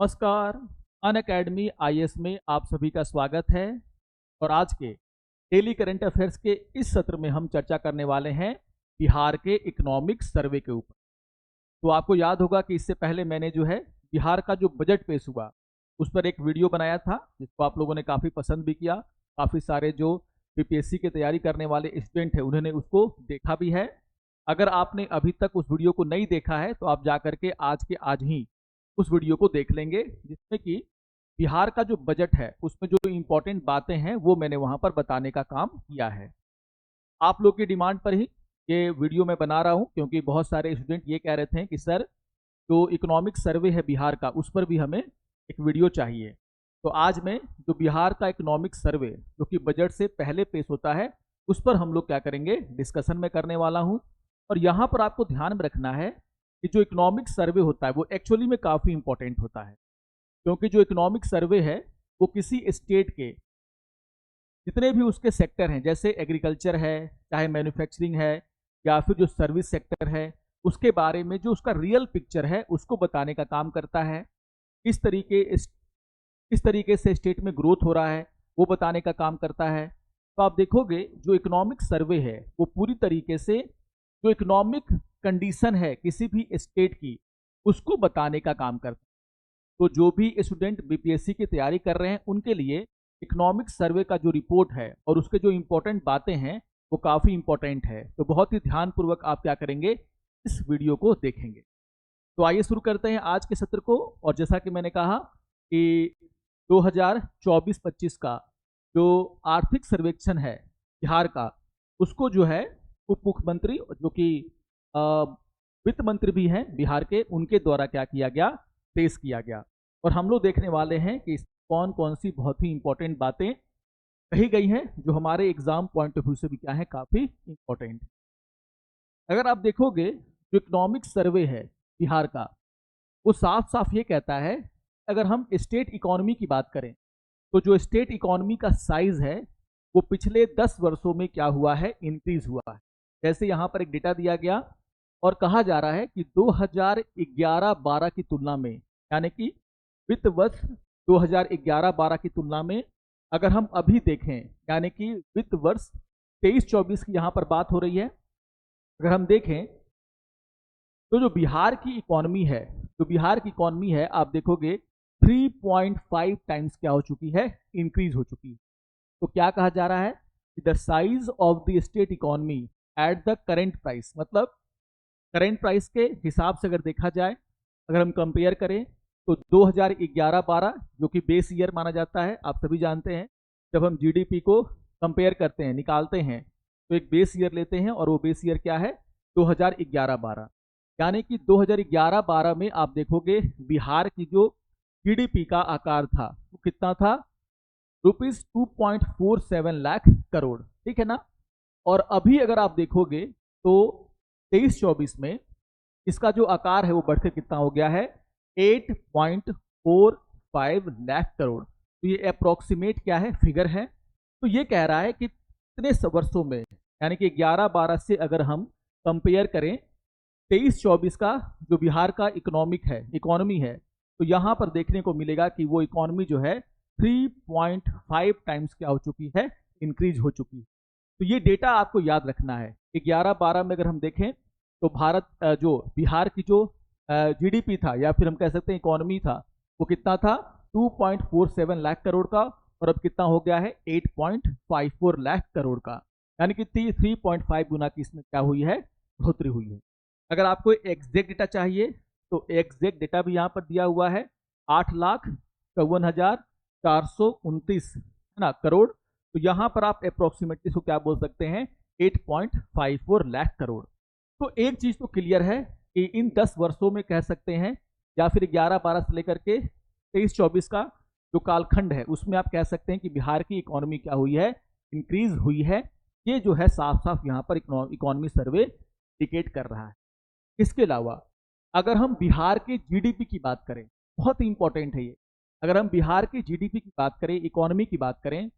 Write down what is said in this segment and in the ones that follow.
नमस्कार। Unacademy IAS में आप सभी का स्वागत है। और आज के डेली करंट अफेयर्स के इस सत्र में हम चर्चा करने वाले हैं बिहार के इकोनॉमिक सर्वे के ऊपर। तो आपको याद होगा कि इससे पहले मैंने जो है बिहार का जो बजट पेश हुआ उस पर एक वीडियो बनाया था, जिसको आप लोगों ने काफ़ी पसंद भी किया। काफ़ी सारे जो बीपीएससी की तैयारी करने वाले स्टूडेंट हैं उन्होंने उसको देखा भी है। अगर आपने अभी तक उस वीडियो को नहीं देखा है तो आप जा करके आज के आज ही उस वीडियो को देख लेंगे, जिसमें कि बिहार का जो बजट है उसमें जो इम्पोर्टेंट बातें हैं वो मैंने वहां पर बताने का काम किया है। आप लोग की डिमांड पर ही ये वीडियो मैं बना रहा हूं, क्योंकि बहुत सारे स्टूडेंट ये कह रहे थे कि सर जो इकोनॉमिक सर्वे है बिहार का उस पर भी हमें एक वीडियो चाहिए। तो आज मैं जो बिहार का इकोनॉमिक सर्वे जो कि बजट से पहले पेश होता है उस पर हम लोग क्या करेंगे, डिस्कशन में करने वाला हूं। और यहाँ पर आपको ध्यान में रखना है कि जो इकोनॉमिक सर्वे होता है वो एक्चुअली में काफ़ी इंपॉर्टेंट होता है, क्योंकि जो इकोनॉमिक सर्वे है वो किसी स्टेट के जितने भी उसके सेक्टर हैं, जैसे एग्रीकल्चर है, चाहे मैन्युफैक्चरिंग है, या फिर जो सर्विस सेक्टर है, उसके बारे में जो उसका रियल पिक्चर है उसको बताने का काम करता है। किस तरीके से स्टेट में ग्रोथ हो रहा है वो बताने का काम करता है। तो आप देखोगे जो इकोनॉमिक सर्वे है वो पूरी तरीके से जो इकोनॉमिक कंडीशन है किसी भी स्टेट की उसको बताने का काम करता है। तो जो भी स्टूडेंट बीपीएससी की तैयारी कर रहे हैं उनके लिए इकोनॉमिक सर्वे का जो रिपोर्ट है और उसके जो इम्पोर्टेंट बातें हैं वो काफ़ी इंपॉर्टेंट है। तो बहुत ही ध्यानपूर्वक आप क्या करेंगे, इस वीडियो को देखेंगे। तो आइए शुरू करते हैं आज के सत्र को। और जैसा कि मैंने कहा कि 2024-25 का जो आर्थिक सर्वेक्षण है बिहार का, उसको जो है उप मुख्यमंत्री जो कि वित्त मंत्री भी हैं बिहार के, उनके द्वारा क्या किया गया, पेश किया गया। और हम लोग देखने वाले हैं कि कौन कौन सी बहुत ही इंपॉर्टेंट बातें कही गई हैं जो हमारे एग्जाम पॉइंट ऑफ व्यू से भी क्या है, काफ़ी इंपॉर्टेंट। अगर आप देखोगे जो इकोनॉमिक सर्वे है बिहार का वो साफ साफ ये कहता है, अगर हम स्टेट इकोनॉमी की बात करें तो जो स्टेट इकोनॉमी का साइज है वो पिछले 10 वर्षों में क्या हुआ है, इंक्रीज हुआ है। जैसे यहाँ पर एक डेटा दिया गया और कहा जा रहा है कि 2011-12 की तुलना में, यानी कि वित्त वर्ष 2011-12 की तुलना में अगर हम अभी देखें, यानी कि वित्त वर्ष 23-24 की यहाँ पर बात हो रही है, अगर हम देखें तो जो बिहार की इकोनॉमी है, आप देखोगे 3.5 टाइम्स क्या हो चुकी है, इंक्रीज हो चुकी है। तो क्या कहा जा रहा है कि the size of the state economy at the current price, मतलब करेंट प्राइस के हिसाब से अगर देखा जाए, अगर हम कंपेयर करें तो 2011-12 जो कि बेस ईयर माना जाता है, आप सभी जानते हैं जब हम जीडीपी को कंपेयर करते हैं, निकालते हैं, तो एक बेस ईयर लेते हैं और वो बेस ईयर क्या है, 2011-12। यानी कि 2011-12 में आप देखोगे बिहार की जो जीडीपी का आकार था वो कितना था, ₹2.47 लाख करोड़, ठीक है ना। और अभी अगर आप देखोगे तो 23-24 में इसका जो आकार है वो बढ़कर कितना हो गया है, 8.45 लाख करोड़। तो ये अप्रोक्सीमेट क्या है, फिगर है। तो ये कह रहा है कि इतने वर्षों में, यानी कि 11-12 से अगर हम कंपेयर करें 23-24 का जो बिहार का इकोनॉमी है, तो यहाँ पर देखने को मिलेगा कि वो इकोनॉमी जो है 3.5 टाइम्स क्या हो चुकी है, इंक्रीज हो चुकी है। तो ये डेटा आपको याद रखना है कि 11-12 में अगर हम देखें तो जो बिहार की जो जीडीपी था, या फिर हम कह सकते हैं इकोनॉमी था, वो कितना था, 2.47 लाख करोड़ का, और अब कितना हो गया है, 8.54 लाख करोड़ का। यानी कि 3.5 गुना की इसमें क्या हुई है, बढ़ोतरी हुई है। अगर आपको एग्जैक्ट डेटा चाहिए तो एग्जैक्ट डेटा भी यहाँ पर दिया हुआ है, 8,51,429 है ना, करोड़। तो यहाँ पर आप अप्रोक्सीमेटली इसको क्या बोल सकते हैं, 8.54 लाख करोड़। तो एक चीज तो क्लियर है कि इन 10 वर्षों में कह सकते हैं, या फिर 11-12 से लेकर के 23-24 का जो कालखंड है उसमें आप कह सकते हैं कि बिहार की इकोनॉमी क्या हुई है, इंक्रीज हुई है। ये जो है साफ साफ यहाँ पर इकोनॉमी सर्वे इंडिकेट कर रहा है। इसके अलावा अगर हम बिहार के जीडीपी की बात करें, बहुत इंपॉर्टेंट है ये, अगर हम बिहार के जीडीपी की बात करें, इकोनॉमी की बात करें,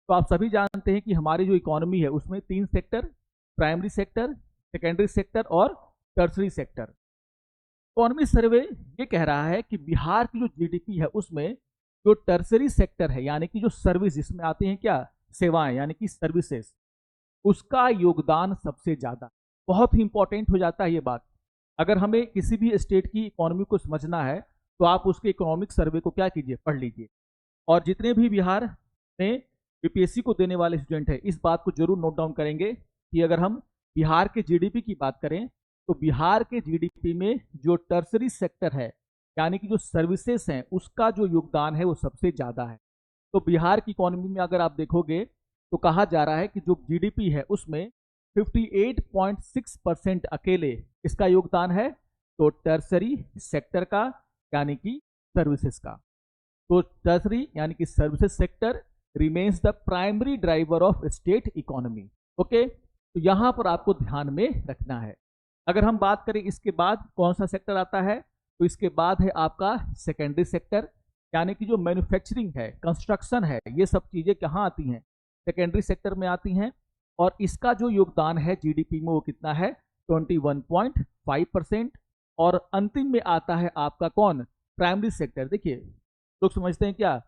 तो आप सभी जानते हैं कि हमारी जो इकोनॉमी है उसमें 3 sector, primary sector, secondary sector और टर्सरी सेक्टर। इकोनॉमी सर्वे ये कह रहा है कि बिहार की जो जीडीपी है उसमें जो टर्सरी सेक्टर है, यानी कि जो सर्विस जिसमें आती हैं क्या, सेवाएं यानी कि सर्विसेज, उसका योगदान सबसे ज्यादा। बहुत ही इंपॉर्टेंट हो जाता है ये बात। अगर हमें किसी भी स्टेट की इकोनॉमी को समझना है तो आप उसके इकोनॉमिक सर्वे को क्या कीजिए, पढ़ लीजिए। और जितने भी बिहार में बीपीएससी को देने वाले स्टूडेंट हैं इस बात को जरूर नोट डाउन करेंगे कि अगर हम बिहार के जीडीपी की बात करें तो बिहार के जीडीपी में जो टर्सरी सेक्टर है यानी कि जो सर्विसेज हैं उसका जो योगदान है वो सबसे ज़्यादा है। तो बिहार की इकोनॉमी में अगर आप देखोगे तो कहा जा रहा है कि जो जीडीपी है उसमें 58.6% अकेले इसका योगदान है, तो टर्सरी सेक्टर का यानी कि सर्विसेज का। तो टर्सरी यानी कि services sector remains the primary driver of state economy. Okay, तो यहां पर आपको ध्यान में रखना है। अगर हम बात करें इसके बाद कौन सा सेक्टर आता है, तो इसके बाद है आपका सेकेंडरी सेक्टर, यानी कि जो मैन्युफैक्चरिंग है, कंस्ट्रक्शन है, ये सब चीजें कहाँ आती हैं, सेकेंडरी सेक्टर में आती हैं। और इसका जो योगदान है जीडीपी में वो कितना है, 21.5%। और अंतिम में आता है आपका कौन, प्राइमरी सेक्टर। देखिए लोग समझते हैं क्या,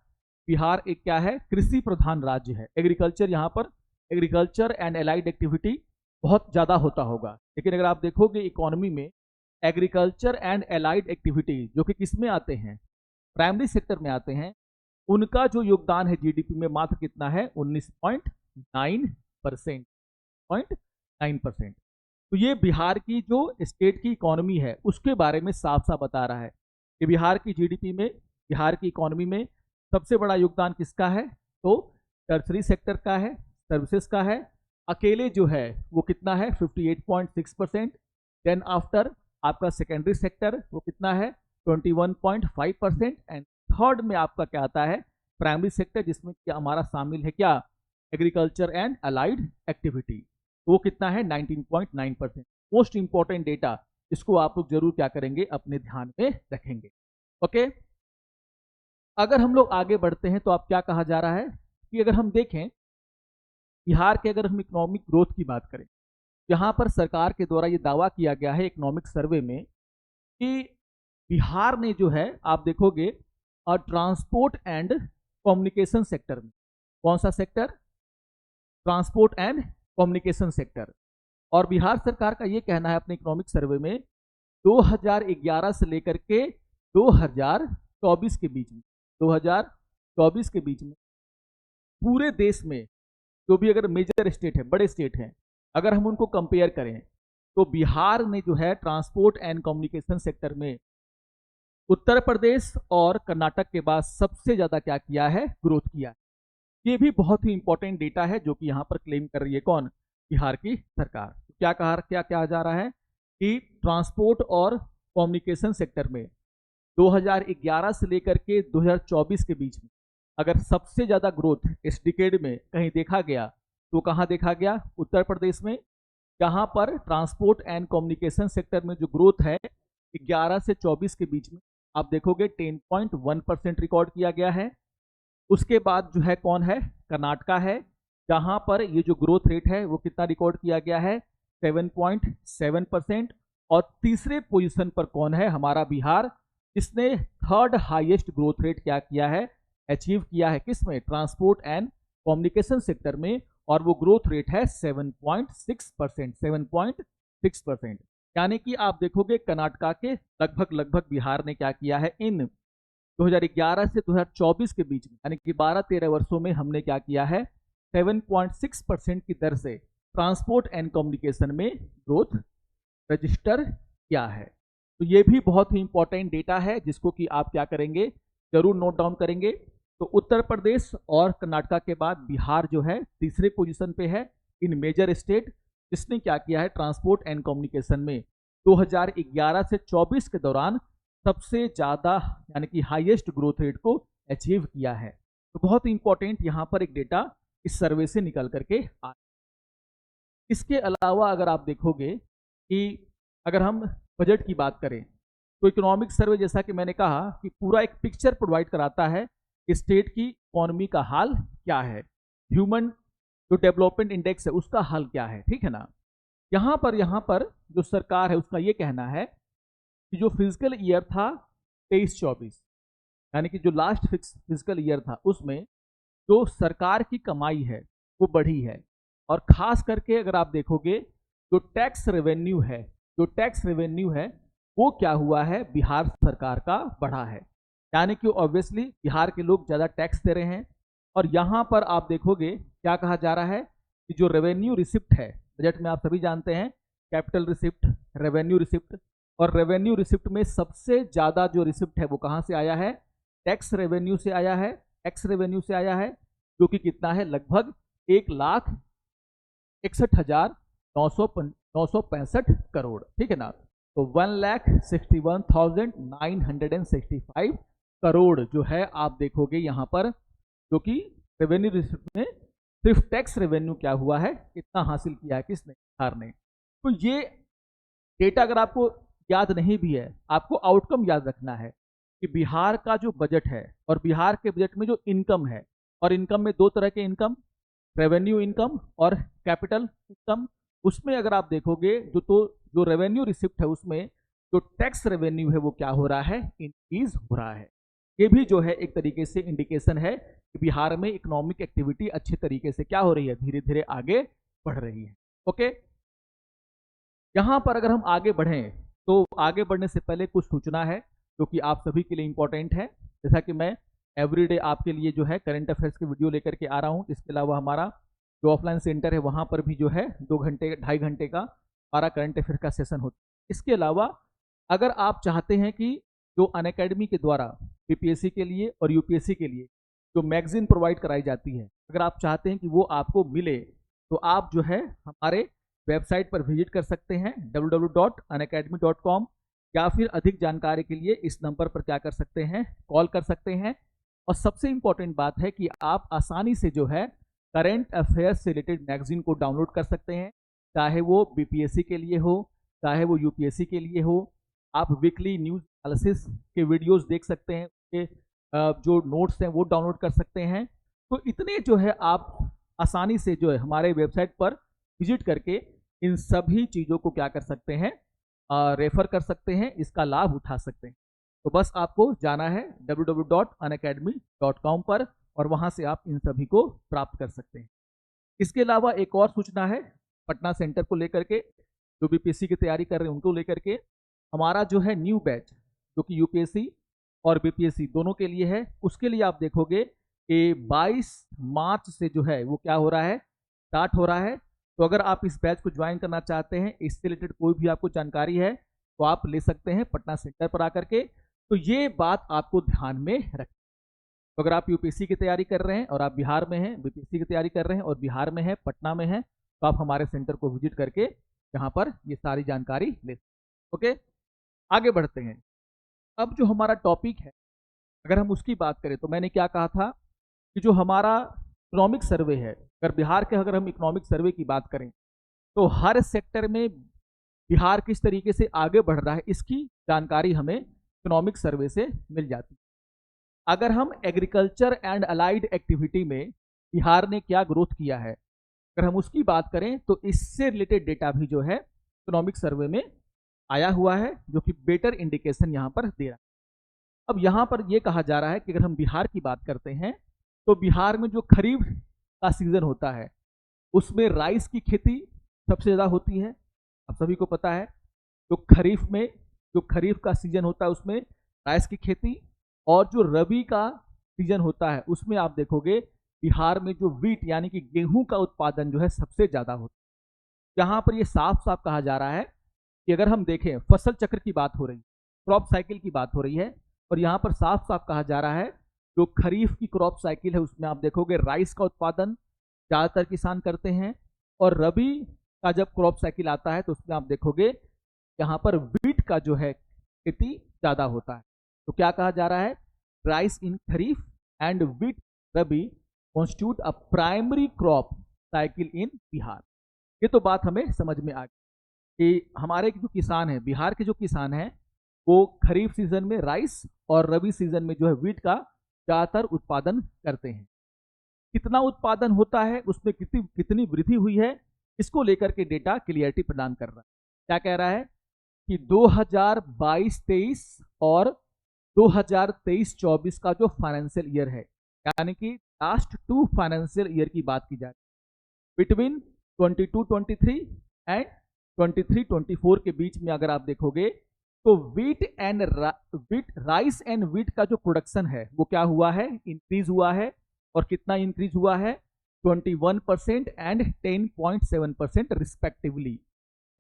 बिहार एक क्या है, कृषि प्रधान राज्य है, एग्रीकल्चर, यहाँ पर एग्रीकल्चर एंड एलाइड एक्टिविटी बहुत ज़्यादा होता होगा। लेकिन अगर आप देखोगे इकोनॉमी में एग्रीकल्चर एंड एलाइड एक्टिविटी जो कि किस में आते हैं, प्राइमरी सेक्टर में आते हैं, उनका जो योगदान है जीडीपी में मात्र कितना है, 19.9%। 0.9%। तो ये बिहार की जो स्टेट की इकोनॉमी है उसके बारे में साफ साफ बता रहा है कि बिहार की जीडीपी में, बिहार की इकोनॉमी में सबसे बड़ा योगदान किसका है, तो टर्सरी सेक्टर का है, सर्विसेज का है। अकेले जो है वो कितना है, 58.6%। देन आफ्टर आपका सेकेंडरी सेक्टर वो कितना है, 21.5%। एंड थर्ड में आपका क्या आता है, प्राइमरी सेक्टर, जिसमें क्या हमारा शामिल है क्या, एग्रीकल्चर एंड अलाइड एक्टिविटी, वो कितना है, 19.9%। मोस्ट इंपॉर्टेंट डेटा, इसको आप लोग जरूर क्या करेंगे, अपने ध्यान में रखेंगे। ओके, अगर हम लोग आगे बढ़ते हैं तो आप क्या कहा जा रहा है कि अगर हम देखें बिहार के, अगर हम इकोनॉमिक ग्रोथ की बात करें, यहाँ पर सरकार के द्वारा ये दावा किया गया है इकोनॉमिक सर्वे में कि बिहार ने जो है, आप देखोगे और ट्रांसपोर्ट एंड कम्युनिकेशन सेक्टर में, कौन सा sector, transport and communication sector. और बिहार सरकार का ये कहना है अपने इकोनॉमिक सर्वे में 2011 से लेकर के 2024 के बीच में, 2024 के बीच में पूरे देश में जो भी अगर मेजर स्टेट है, बड़े स्टेट हैं, अगर हम उनको कंपेयर करें तो बिहार ने जो है ट्रांसपोर्ट एंड कम्युनिकेशन सेक्टर में उत्तर प्रदेश और कर्नाटक के बाद सबसे ज्यादा क्या किया है, ग्रोथ किया है। ये भी बहुत ही इंपॉर्टेंट डेटा है जो कि यहाँ पर क्लेम कर रही है कौन, बिहार की सरकार। क्या कहा जा रहा है कि ट्रांसपोर्ट और कम्युनिकेशन सेक्टर में 2011 से लेकर के 2024 के बीच में अगर सबसे ज्यादा ग्रोथ इस डिकेड में कहीं देखा गया तो कहाँ देखा गया, उत्तर प्रदेश में। जहाँ पर ट्रांसपोर्ट एंड कम्युनिकेशन सेक्टर में जो ग्रोथ है 11 से 24 के बीच में आप देखोगे 10.1% रिकॉर्ड किया गया है। उसके बाद जो है कौन है, कर्नाटका है, जहां पर ये जो ग्रोथ रेट है वो कितना रिकॉर्ड किया गया है, 7.7%। और तीसरे पोजीशन पर कौन है, हमारा बिहार, जिसने थर्ड हाईएस्ट ग्रोथ रेट क्या किया है, अचीव किया है, किसमें, ट्रांसपोर्ट एंड कम्युनिकेशन सेक्टर में। और वो ग्रोथ रेट है 7.6%, 7.6%। यानी कि आप देखोगे कर्नाटका के लगभग बिहार ने क्या किया है, इन 2011 से 2024 के बीच में, यानी कि 12-13 वर्षों में हमने क्या किया है, 7.6% की दर से ट्रांसपोर्ट एंड कम्युनिकेशन में ग्रोथ रजिस्टर किया है। तो ये भी बहुत ही इंपॉर्टेंट डेटा है जिसको कि आप क्या करेंगे, जरूर नोट डाउन करेंगे। तो उत्तर प्रदेश और कर्नाटका के बाद बिहार जो है तीसरे पोजीशन पे है इन मेजर स्टेट, जिसने क्या किया है, ट्रांसपोर्ट एंड कम्युनिकेशन में 2011 से 24 के दौरान सबसे ज्यादा यानी कि हाईएस्ट ग्रोथ रेट को अचीव किया है। तो बहुत ही इंपॉर्टेंट यहाँ पर एक डेटा इस सर्वे से निकल करके आ। इसके अलावा अगर आप देखोगे कि अगर हम बजट की बात करें तो इकोनॉमिक सर्वे, जैसा कि मैंने कहा, कि पूरा एक पिक्चर प्रोवाइड कराता है कि स्टेट की इकोनॉमी का हाल क्या है, ह्यूमन जो डेवलपमेंट इंडेक्स है उसका हाल क्या है, ठीक है ना। यहाँ पर जो सरकार है उसका ये कहना है कि जो फिजिकल ईयर था 23-24, यानी कि जो लास्ट फिजिकल ईयर था उसमें जो सरकार की कमाई है वो बढ़ी है। और खास करके अगर आप देखोगे जो टैक्स रेवेन्यू है, जो टैक्स रेवेन्यू है वो क्या हुआ है, बिहार सरकार का बढ़ा है। यानी कि ऑब्वियसली बिहार के लोग ज़्यादा टैक्स दे रहे हैं। और यहाँ पर आप देखोगे क्या कहा जा रहा है कि जो रेवेन्यू रिसिप्ट है बजट में, आप सभी जानते हैं कैपिटल रिसिप्ट, रेवेन्यू रिसिप्ट, और रेवेन्यू रिसिप्ट में सबसे ज़्यादा जो रिसिप्ट है वो कहाँ से आया है, टैक्स रेवेन्यू से आया है, टैक्स रेवेन्यू से आया है, जो कि कितना है, लगभग 1,61,965 करोड़, ठीक है ना। तो 1,61,965 करोड़ जो है आप देखोगे यहाँ पर, जो कि रेवेन्यू रिसिप्ट में सिर्फ टैक्स रेवेन्यू क्या हुआ है, कितना हासिल किया है किसने, बिहार ने। तो ये डेटा अगर आपको याद नहीं भी है, आपको आउटकम याद रखना है कि बिहार का जो बजट है और बिहार के बजट में जो इनकम है, और इनकम में दो तरह के इनकम, रेवेन्यू इनकम और कैपिटल इनकम। उसमें अगर आप देखोगे जो रेवेन्यू रिसिप्ट है उसमें जो टैक्स रेवेन्यू है वो क्या हो रहा है, इंक्रीज हो रहा है। ये भी जो है एक तरीके से इंडिकेशन है कि बिहार में इकोनॉमिक एक्टिविटी अच्छे तरीके से क्या हो रही है, धीरे धीरे आगे बढ़ रही है। ओके, यहाँ पर अगर हम आगे बढ़ें तो आगे बढ़ने से पहले कुछ सूचना है जो कि आप सभी के लिए इंपॉर्टेंट है। जैसा कि मैं एवरीडे आपके लिए जो है करंट अफेयर्स के वीडियो लेकर के आ रहा हूँ। इसके अलावा हमारा जो ऑफलाइन सेंटर है वहाँ पर भी जो है 2 घंटे 2.5 घंटे का हमारा करंट अफेयर का सेशन होता है। इसके अलावा अगर आप चाहते हैं कि जो अनअकैडमी के द्वारा बीपीएससी के लिए और यूपीएससी के लिए जो मैगजीन प्रोवाइड कराई जाती है, अगर आप चाहते हैं कि वो आपको मिले तो आप जो है हमारे वेबसाइट पर विजिट कर सकते हैं www.unacademy.com, या फिर अधिक जानकारी के लिए इस नंबर पर क्या कर सकते हैं, कॉल कर सकते हैं। और सबसे इंपॉर्टेंट बात है कि आप आसानी से जो है करंट अफेयर्स से रिलेटेड मैगजीन को डाउनलोड कर सकते हैं, चाहे वो बीपीएससी के लिए हो, चाहे वो यूपीएससी के लिए हो। आप वीकली न्यूज एनालिसिस के वीडियोस देख सकते हैं, उसके जो नोट्स हैं वो डाउनलोड कर सकते हैं। तो इतने जो है आप आसानी से जो है हमारे वेबसाइट पर विजिट करके इन सभी चीज़ों को क्या कर सकते हैं, रेफर कर सकते हैं, इसका लाभ उठा सकते हैं। तो बस आपको जाना है www.unacademy.com पर और वहां से आप इन सभी को प्राप्त कर सकते हैं। इसके अलावा एक और सूचना है पटना सेंटर को लेकर के, जो बीपीएससी की तैयारी कर रहे हैं उनको लेकर के। हमारा जो है न्यू बैच जो कि यूपीएससी और बीपीएससी दोनों के लिए है, उसके लिए आप देखोगे कि 22 मार्च से जो है वो क्या हो रहा है, स्टार्ट हो रहा है। तो अगर आप इस बैच को ज्वाइन करना चाहते हैं, इससे रिलेटेड कोई भी आपको जानकारी है तो आप ले सकते हैं पटना सेंटर पर आकर के। तो ये बात आपको ध्यान में रखें। तो अगर आप यूपीएससी की तैयारी कर रहे हैं और आप बिहार में हैं, बीपीएससी की तैयारी कर रहे हैं और बिहार में हैं, पटना में हैं, तो आप हमारे सेंटर को विजिट करके यहाँ पर ये सारी जानकारी ले सकते हैं। ओके, आगे बढ़ते हैं। अब जो हमारा टॉपिक है अगर हम उसकी बात करें तो मैंने क्या कहा था कि जो हमारा इकोनॉमिक सर्वे है, अगर बिहार के अगर हम इकोनॉमिक सर्वे की बात करें तो हर सेक्टर में बिहार किस तरीके से आगे बढ़ रहा है इसकी जानकारी हमें इकोनॉमिक सर्वे से मिल जाती है। अगर हम एग्रीकल्चर एंड अलाइड एक्टिविटी में बिहार ने क्या ग्रोथ किया है, अगर हम उसकी बात करें तो इससे रिलेटेड डेटा भी जो है इकोनॉमिक सर्वे में आया हुआ है, जो कि बेटर इंडिकेशन यहाँ पर दे रहा है। अब यहाँ पर यह कहा जा रहा है कि अगर हम बिहार की बात करते हैं तो बिहार में जो खरीफ का सीजन होता है उसमें राइस की खेती सबसे ज़्यादा होती है, आप सभी को पता है। तो खरीफ में जो खरीफ का सीजन होता है उसमें राइस की खेती, और जो रबी का सीजन होता है उसमें आप देखोगे बिहार में जो वीट यानी कि गेहूं का उत्पादन जो है सबसे ज़्यादा होता है। यहाँ पर ये साफ साफ कहा जा रहा है कि अगर हम देखें फसल चक्र की बात हो रही, क्रॉप साइकिल की बात हो रही है, और यहाँ पर साफ साफ कहा जा रहा है जो खरीफ की क्रॉप साइकिल है उसमें आप देखोगे राइस का उत्पादन ज़्यादातर किसान करते हैं, और रबी का जब क्रॉप साइकिल आता है तो उसमें आप देखोगे यहाँ पर वीट का जो है खेती ज़्यादा होता है। तो क्या कहा जा रहा है, rice in kharif and wheat rabi constitute a primary crop cycle in Bihar. ये तो बात हमें समझ में आ गई कि हमारे जो किसान हैं, बिहार के जो किसान हैं, वो खरीफ सीजन में राइस और रबी सीजन में जो है वीट का ज़्यादातर उत्पादन करते हैं। कितना उत्पादन होता है, उसमें कितनी वृद्धि हुई है, इसको लेकर के डेटा क्लियरिटी प्रदान कर रहा है। क्या कह रहा है कि 2022-23 और 2023-24 का जो फाइनेंशियल ईयर है, यानी कि लास्ट 2 फाइनेंशियल ईयर की बात की जाए, बिटवीन 22-23 एंड 23-24 के बीच में अगर आप देखोगे तो वीट राइस एंड वीट का जो प्रोडक्शन है वो क्या हुआ है, इंक्रीज हुआ है। और कितना इंक्रीज हुआ है, 21% एंड 10.7% रिस्पेक्टिवली।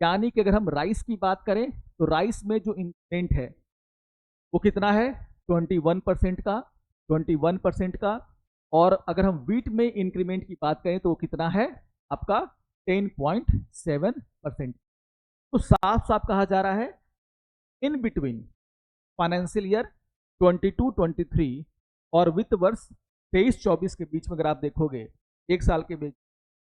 यानी कि अगर हम राइस की बात करें तो राइस में जो इंक्रीमेंट है वो कितना है, 21% का। और अगर हम वीट में इंक्रीमेंट की बात करें तो वो कितना है आपका, 10.7%। तो साफ साफ कहा जा रहा है इन बिटवीन फाइनेंशियल ईयर 22-23 और वित्त वर्ष 23-24 के बीच में अगर आप देखोगे, एक साल के बीच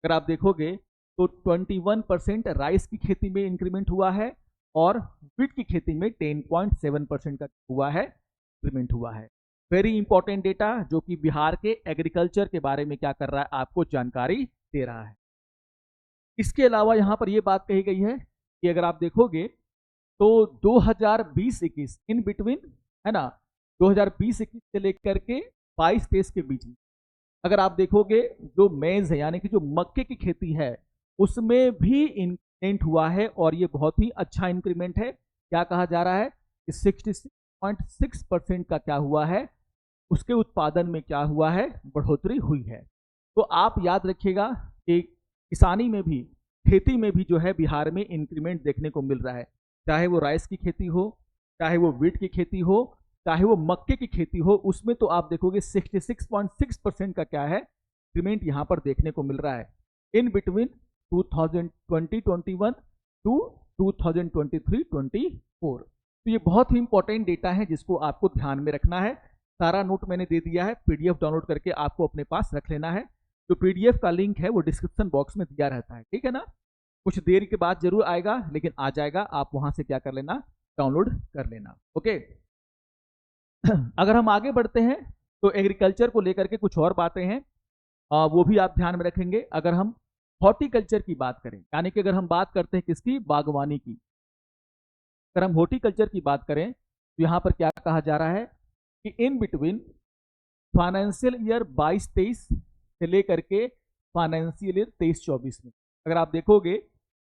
अगर आप देखोगे तो 21% राइस की खेती में इंक्रीमेंट हुआ है और वीट की खेती में 10.7% का हुआ है, इंक्रीमेंट हुआ है। वेरी इंपॉर्टेंट डेटा जो कि बिहार के एग्रीकल्चर के बारे में क्या कर रहा है, आपको जानकारी दे रहा है। इसके अलावा यहाँ पर यह बात कही गई है कि अगर आप देखोगे तो 2020-21 इन बिटवीन है ना, 2020-21 से लेकर के 22-23 के बीच में अगर आप देखोगे जो मेज है यानी कि जो मक्के की खेती है उसमें भी इंक्रीमेंट हुआ है और ये बहुत ही अच्छा इंक्रीमेंट है। क्या कहा जा रहा है कि 66.6% का क्या हुआ है, उसके उत्पादन में क्या हुआ है, बढ़ोतरी हुई है। तो आप याद रखिएगा कि किसानी में भी, खेती में भी जो है बिहार में इंक्रीमेंट देखने को मिल रहा है, चाहे वो राइस की खेती हो, चाहे वो वीट की खेती हो, चाहे वो मक्के की खेती हो, उसमें तो आप देखोगे 66.6% का क्या है, इंक्रीमेंट यहाँ पर देखने को मिल रहा है इन बिटवीन 2020-21 टू 2023-24। तो ये बहुत ही इंपॉर्टेंट डेटा है जिसको आपको ध्यान में रखना है। सारा नोट मैंने दे दिया है, पीडीएफ डाउनलोड करके आपको अपने पास रख लेना है। जो पीडीएफ का लिंक है वो डिस्क्रिप्शन बॉक्स में दिया रहता है, ठीक है ना। कुछ देर के बाद जरूर आएगा लेकिन आ जाएगा, आप वहां से क्या कर लेना, डाउनलोड कर लेना। ओके अगर हम आगे बढ़ते हैं तो एग्रीकल्चर को लेकर के कुछ और बातें हैं, वो भी आप ध्यान में रखेंगे। अगर हम हॉर्टिकल्चर की बात करें, यानी कि अगर हम बात करते हैं किसकी, बागवानी की, अगर हम हॉर्टिकल्चर की बात करें तो यहाँ पर क्या कहा जा रहा है कि इन बिटवीन फाइनेंशियल ईयर 22-23 से लेकर के फाइनेंशियल ईयर 23-24 में अगर आप देखोगे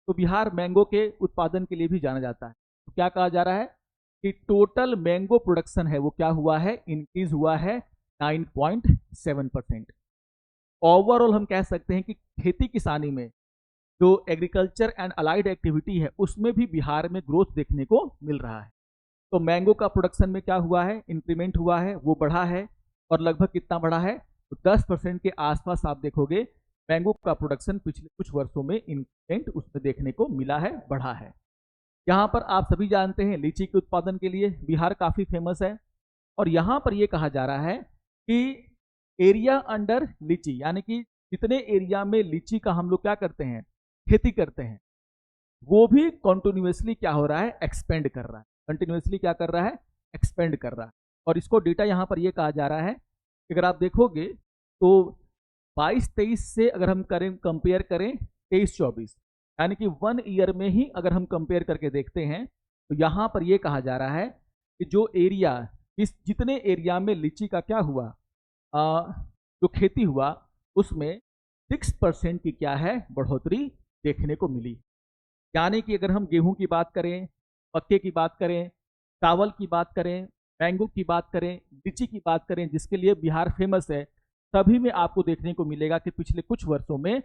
तो बिहार मैंगो के उत्पादन के लिए भी जाना जाता है। तो क्या कहा जा रहा है कि टोटल मैंगो प्रोडक्शन है वो क्या हुआ है, इंक्रीज हुआ है 9.7%। ओवरऑल हम कह सकते हैं कि खेती किसानी में जो एग्रीकल्चर एंड अलाइड एक्टिविटी है उसमें भी बिहार में ग्रोथ देखने को मिल रहा है। तो मैंगो का प्रोडक्शन में क्या हुआ है, इंक्रीमेंट हुआ है, वो बढ़ा है। और लगभग कितना बढ़ा है, तो 10% के आसपास आप देखोगे मैंगो का प्रोडक्शन पिछले कुछ वर्षों में इंक्रीमेंट उसमें देखने को मिला है, बढ़ा है। यहाँ पर आप सभी जानते हैं लीची के उत्पादन के लिए बिहार काफी फेमस है। और यहाँ पर यह कहा जा रहा है कि एरिया अंडर लीची, यानी कि जितने एरिया में लीची का हम लोग क्या करते हैं, खेती करते हैं, वो भी कंटिन्यूअसली क्या हो रहा है, एक्सपेंड कर रहा है। कंटिन्यूअसली क्या कर रहा है, एक्सपेंड कर रहा है। और इसको डेटा यहाँ पर ये कहा जा रहा है कि अगर आप देखोगे तो 22-23 से अगर हम करें, कंपेयर करें 23-24, यानी कि 1 ईयर में ही अगर हम कंपेयर करके देखते हैं तो यहाँ पर ये कहा जा रहा है कि जो एरिया, इस जितने एरिया में लीची का क्या हुआ, जो खेती हुआ उसमें 6% की क्या है, बढ़ोतरी देखने को मिली। यानी कि अगर हम गेहूं की बात करें, मक्के की बात करें, चावल की बात करें, मैंगो की बात करें, लीची की बात करें, जिसके लिए बिहार फेमस है, सभी में आपको देखने को मिलेगा कि पिछले कुछ वर्षों में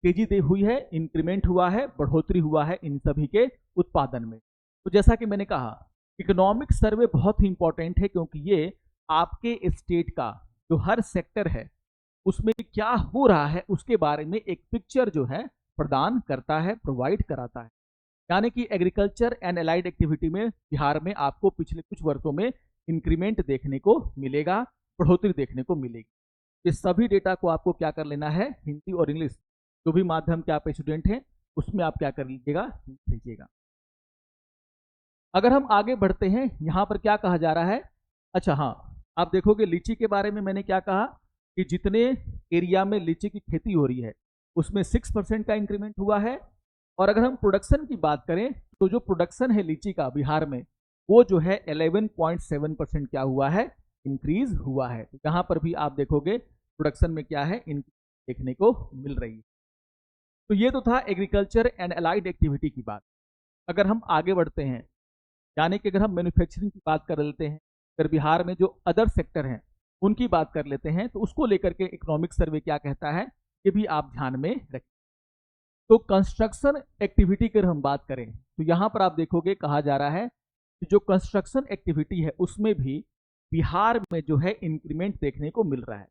तेजी दे हुई है, इंक्रीमेंट हुआ है, बढ़ोतरी हुआ है इन सभी के उत्पादन में। तो जैसा कि मैंने कहा, इकोनॉमिक सर्वे बहुत ही इंपॉर्टेंट है क्योंकि ये आपके स्टेट का जो हर सेक्टर है उसमें क्या हो रहा है उसके बारे में एक पिक्चर जो है प्रदान करता है, प्रोवाइड कराता है। यानी कि एग्रीकल्चर एंड एलाइड एक्टिविटी में बिहार में आपको पिछले कुछ वर्षों में इंक्रीमेंट देखने को मिलेगा, बढ़ोतरी देखने को मिलेगी। ये सभी डेटा को आपको क्या कर लेना है, हिंदी और इंग्लिश जो भी माध्यम के आप स्टूडेंट हैं उसमें आप क्या कर लीजिएगा, लीजिएगा। अगर हम आगे बढ़ते हैं, यहाँ पर क्या कहा जा रहा है, अच्छा हाँ, आप देखोगे लीची के बारे में मैंने क्या कहा कि जितने एरिया में लीची की खेती हो रही है उसमें 6% का इंक्रीमेंट हुआ है। और अगर हम प्रोडक्शन की बात करें तो जो प्रोडक्शन है लीची का बिहार में, वो जो है 11.7% क्या हुआ है, इंक्रीज हुआ है। तो यहाँ पर भी आप देखोगे प्रोडक्शन में क्या है, इंक्रीज देखने को मिल रही है। तो ये तो था एग्रीकल्चर एंड अलाइड एक्टिविटी की बात। अगर हम आगे बढ़ते हैं, यानी कि अगर हम मैन्युफैक्चरिंग की बात कर लेते हैं, अगर बिहार में जो अदर सेक्टर हैं उनकी बात कर लेते हैं, तो उसको लेकर के इकोनॉमिक सर्वे क्या कहता है, ये भी आप ध्यान में रखें। तो कंस्ट्रक्शन एक्टिविटी की अगर हम बात करें, तो यहाँ पर आप देखोगे कहा जा रहा है कि जो कंस्ट्रक्शन एक्टिविटी है उसमें भी बिहार में जो है इंक्रीमेंट देखने को मिल रहा है।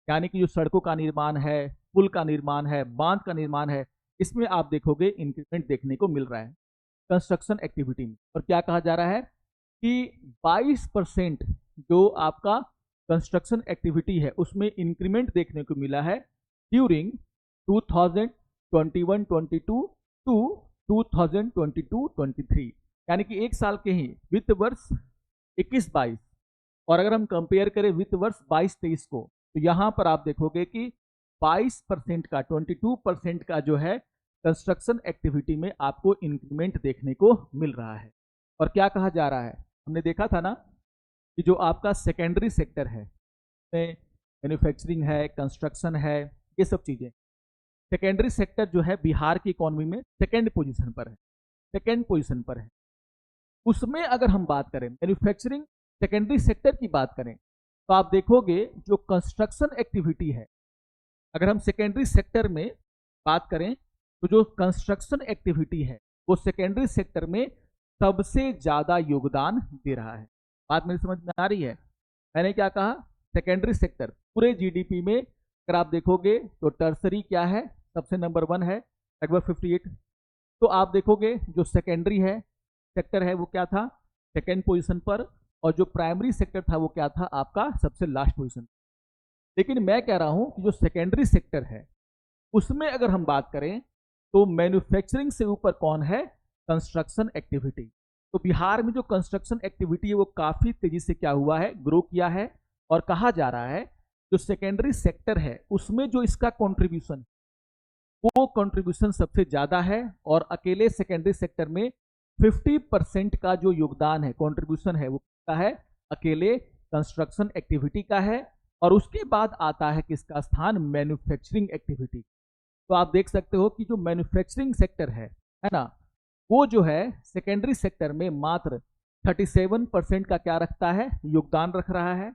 यानी कि जो सड़कों का निर्माण है, पुल का निर्माण है, बांध का निर्माण है, इसमें आप देखोगे इंक्रीमेंट देखने को मिल रहा है कंस्ट्रक्शन एक्टिविटी में। और क्या कहा जा रहा है कि 22% जो आपका कंस्ट्रक्शन एक्टिविटी है उसमें इंक्रीमेंट देखने को मिला है ड्यूरिंग 2021-22 टू 2022-23, यानी कि एक साल के ही वित्त वर्ष 21-22। और अगर हम कंपेयर करें वित्त वर्ष 22-23 को, तो यहाँ पर आप देखोगे कि 22% का 22% का जो है कंस्ट्रक्शन एक्टिविटी में आपको इंक्रीमेंट देखने को मिल रहा है। और क्या कहा जा रहा है, हमने देखा था ना कि जो आपका सेकेंडरी सेक्टर है, मैन्युफैक्चरिंग है, कंस्ट्रक्शन है, ये सब चीज़ें, सेकेंडरी सेक्टर जो है बिहार की इकोनॉमी में सेकेंड पोजीशन पर है। उसमें अगर हम बात करें मैन्युफैक्चरिंग सेकेंडरी सेक्टर की बात करें, तो आप देखोगे जो कंस्ट्रक्शन एक्टिविटी है, अगर हम सेकेंडरी सेक्टर में बात करें तो जो कंस्ट्रक्शन एक्टिविटी है वो सेकेंडरी सेक्टर में सबसे ज़्यादा योगदान दे रहा है। बात मेरी समझ में आ रही है? मैंने क्या कहा, सेकेंडरी सेक्टर पूरे जीडीपी में अगर आप देखोगे तो टर्सरी क्या है, सबसे नंबर 1 है लगभग 58। तो आप देखोगे जो सेकेंडरी है सेक्टर है वो क्या था, सेकेंड पोजीशन पर, और जो प्राइमरी सेक्टर था वो क्या था, आपका सबसे लास्ट पोजीशन। लेकिन मैं कह रहा हूं कि जो सेकेंडरी सेक्टर है उसमें अगर हम बात करें तो मैन्युफैक्चरिंग से ऊपर कौन है, कंस्ट्रक्शन एक्टिविटी। तो बिहार में जो कंस्ट्रक्शन एक्टिविटी है वो काफी तेजी से क्या हुआ है, ग्रो किया है। और कहा जा रहा है जो सेकेंडरी सेक्टर है उसमें जो इसका कंट्रीब्यूशन, वो कंट्रीब्यूशन सबसे ज्यादा है। और अकेले सेकेंडरी सेक्टर में 50% का जो योगदान है, कंट्रीब्यूशन है, वो किसका है, अकेले कंस्ट्रक्शन एक्टिविटी का है। और उसके बाद आता है किसका स्थान, मैन्युफैक्चरिंग एक्टिविटी। तो आप देख सकते हो कि जो मैन्युफैक्चरिंग सेक्टर है ना, वो जो है सेकेंडरी सेक्टर में मात्र 37% का क्या रखता है, योगदान रख रहा है।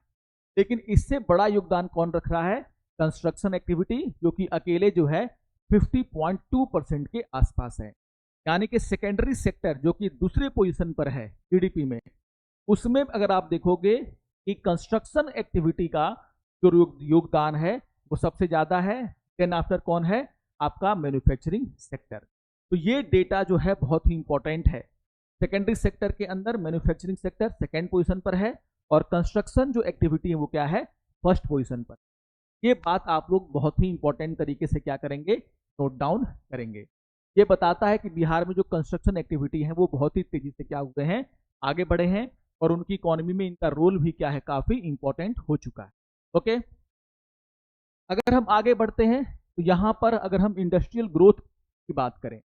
लेकिन इससे बड़ा योगदान कौन रख रहा है, कंस्ट्रक्शन एक्टिविटी, जो कि अकेले जो है 50.2% के आसपास है। यानी कि सेकेंडरी सेक्टर जो कि दूसरे पोजीशन पर है जीडीपी में, उसमें अगर आप देखोगे कि कंस्ट्रक्शन एक्टिविटी का जो योगदान है वो सबसे ज्यादा है। देन आफ्टर कौन है, आपका मैन्युफैक्चरिंग सेक्टर। तो ये डेटा जो है बहुत ही इंपॉर्टेंट है। सेकेंडरी सेक्टर के अंदर मैन्युफैक्चरिंग सेक्टर सेकेंड पोजीशन पर है और कंस्ट्रक्शन जो एक्टिविटी है वो क्या है, फर्स्ट पोजीशन पर। ये बात आप लोग बहुत ही इंपॉर्टेंट तरीके से क्या करेंगे, नोट डाउन करेंगे। ये बताता है कि बिहार में जो कंस्ट्रक्शन एक्टिविटी है वो बहुत ही तेजी से क्या हुए हैं, आगे बढ़े हैं, और उनकी इकोनॉमी में इनका रोल भी क्या है, काफी इंपॉर्टेंट हो चुका है। ओके, अगर हम आगे बढ़ते हैं तो यहां पर अगर हम इंडस्ट्रियल ग्रोथ की बात करें,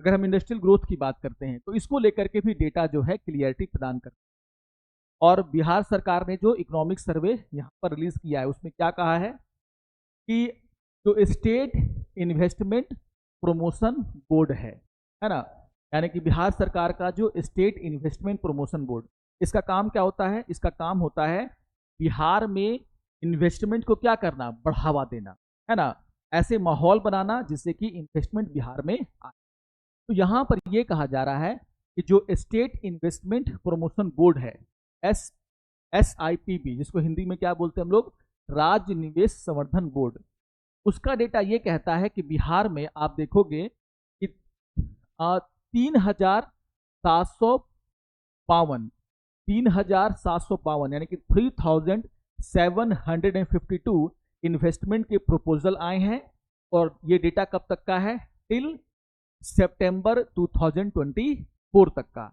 अगर हम इंडस्ट्रियल ग्रोथ की बात करते हैं तो इसको लेकर के भी डेटा जो है क्लियरिटी प्रदान करता है। और बिहार सरकार ने जो इकोनॉमिक सर्वे यहाँ पर रिलीज किया है उसमें क्या कहा है कि जो स्टेट इन्वेस्टमेंट प्रमोशन बोर्ड है ना, यानी कि बिहार सरकार का जो स्टेट इन्वेस्टमेंट प्रमोशन बोर्ड, इसका काम क्या होता है, इसका काम होता है बिहार में इन्वेस्टमेंट को क्या करना, बढ़ावा देना, है ना, ऐसे माहौल बनाना जिससे कि इन्वेस्टमेंट बिहार में आए। तो यहाँ पर यह कहा जा रहा है कि जो स्टेट इन्वेस्टमेंट प्रमोशन बोर्ड है, SIPB, जिसको हिंदी में क्या बोलते हैं हम लोग, राज्य निवेश संवर्धन बोर्ड, उसका डेटा ये कहता है कि बिहार में आप देखोगे कि 3,752 यानी कि 3,752 इन्वेस्टमेंट के प्रपोजल आए हैं। और ये डेटा कब तक का है, टिल सितंबर 2024 तक का,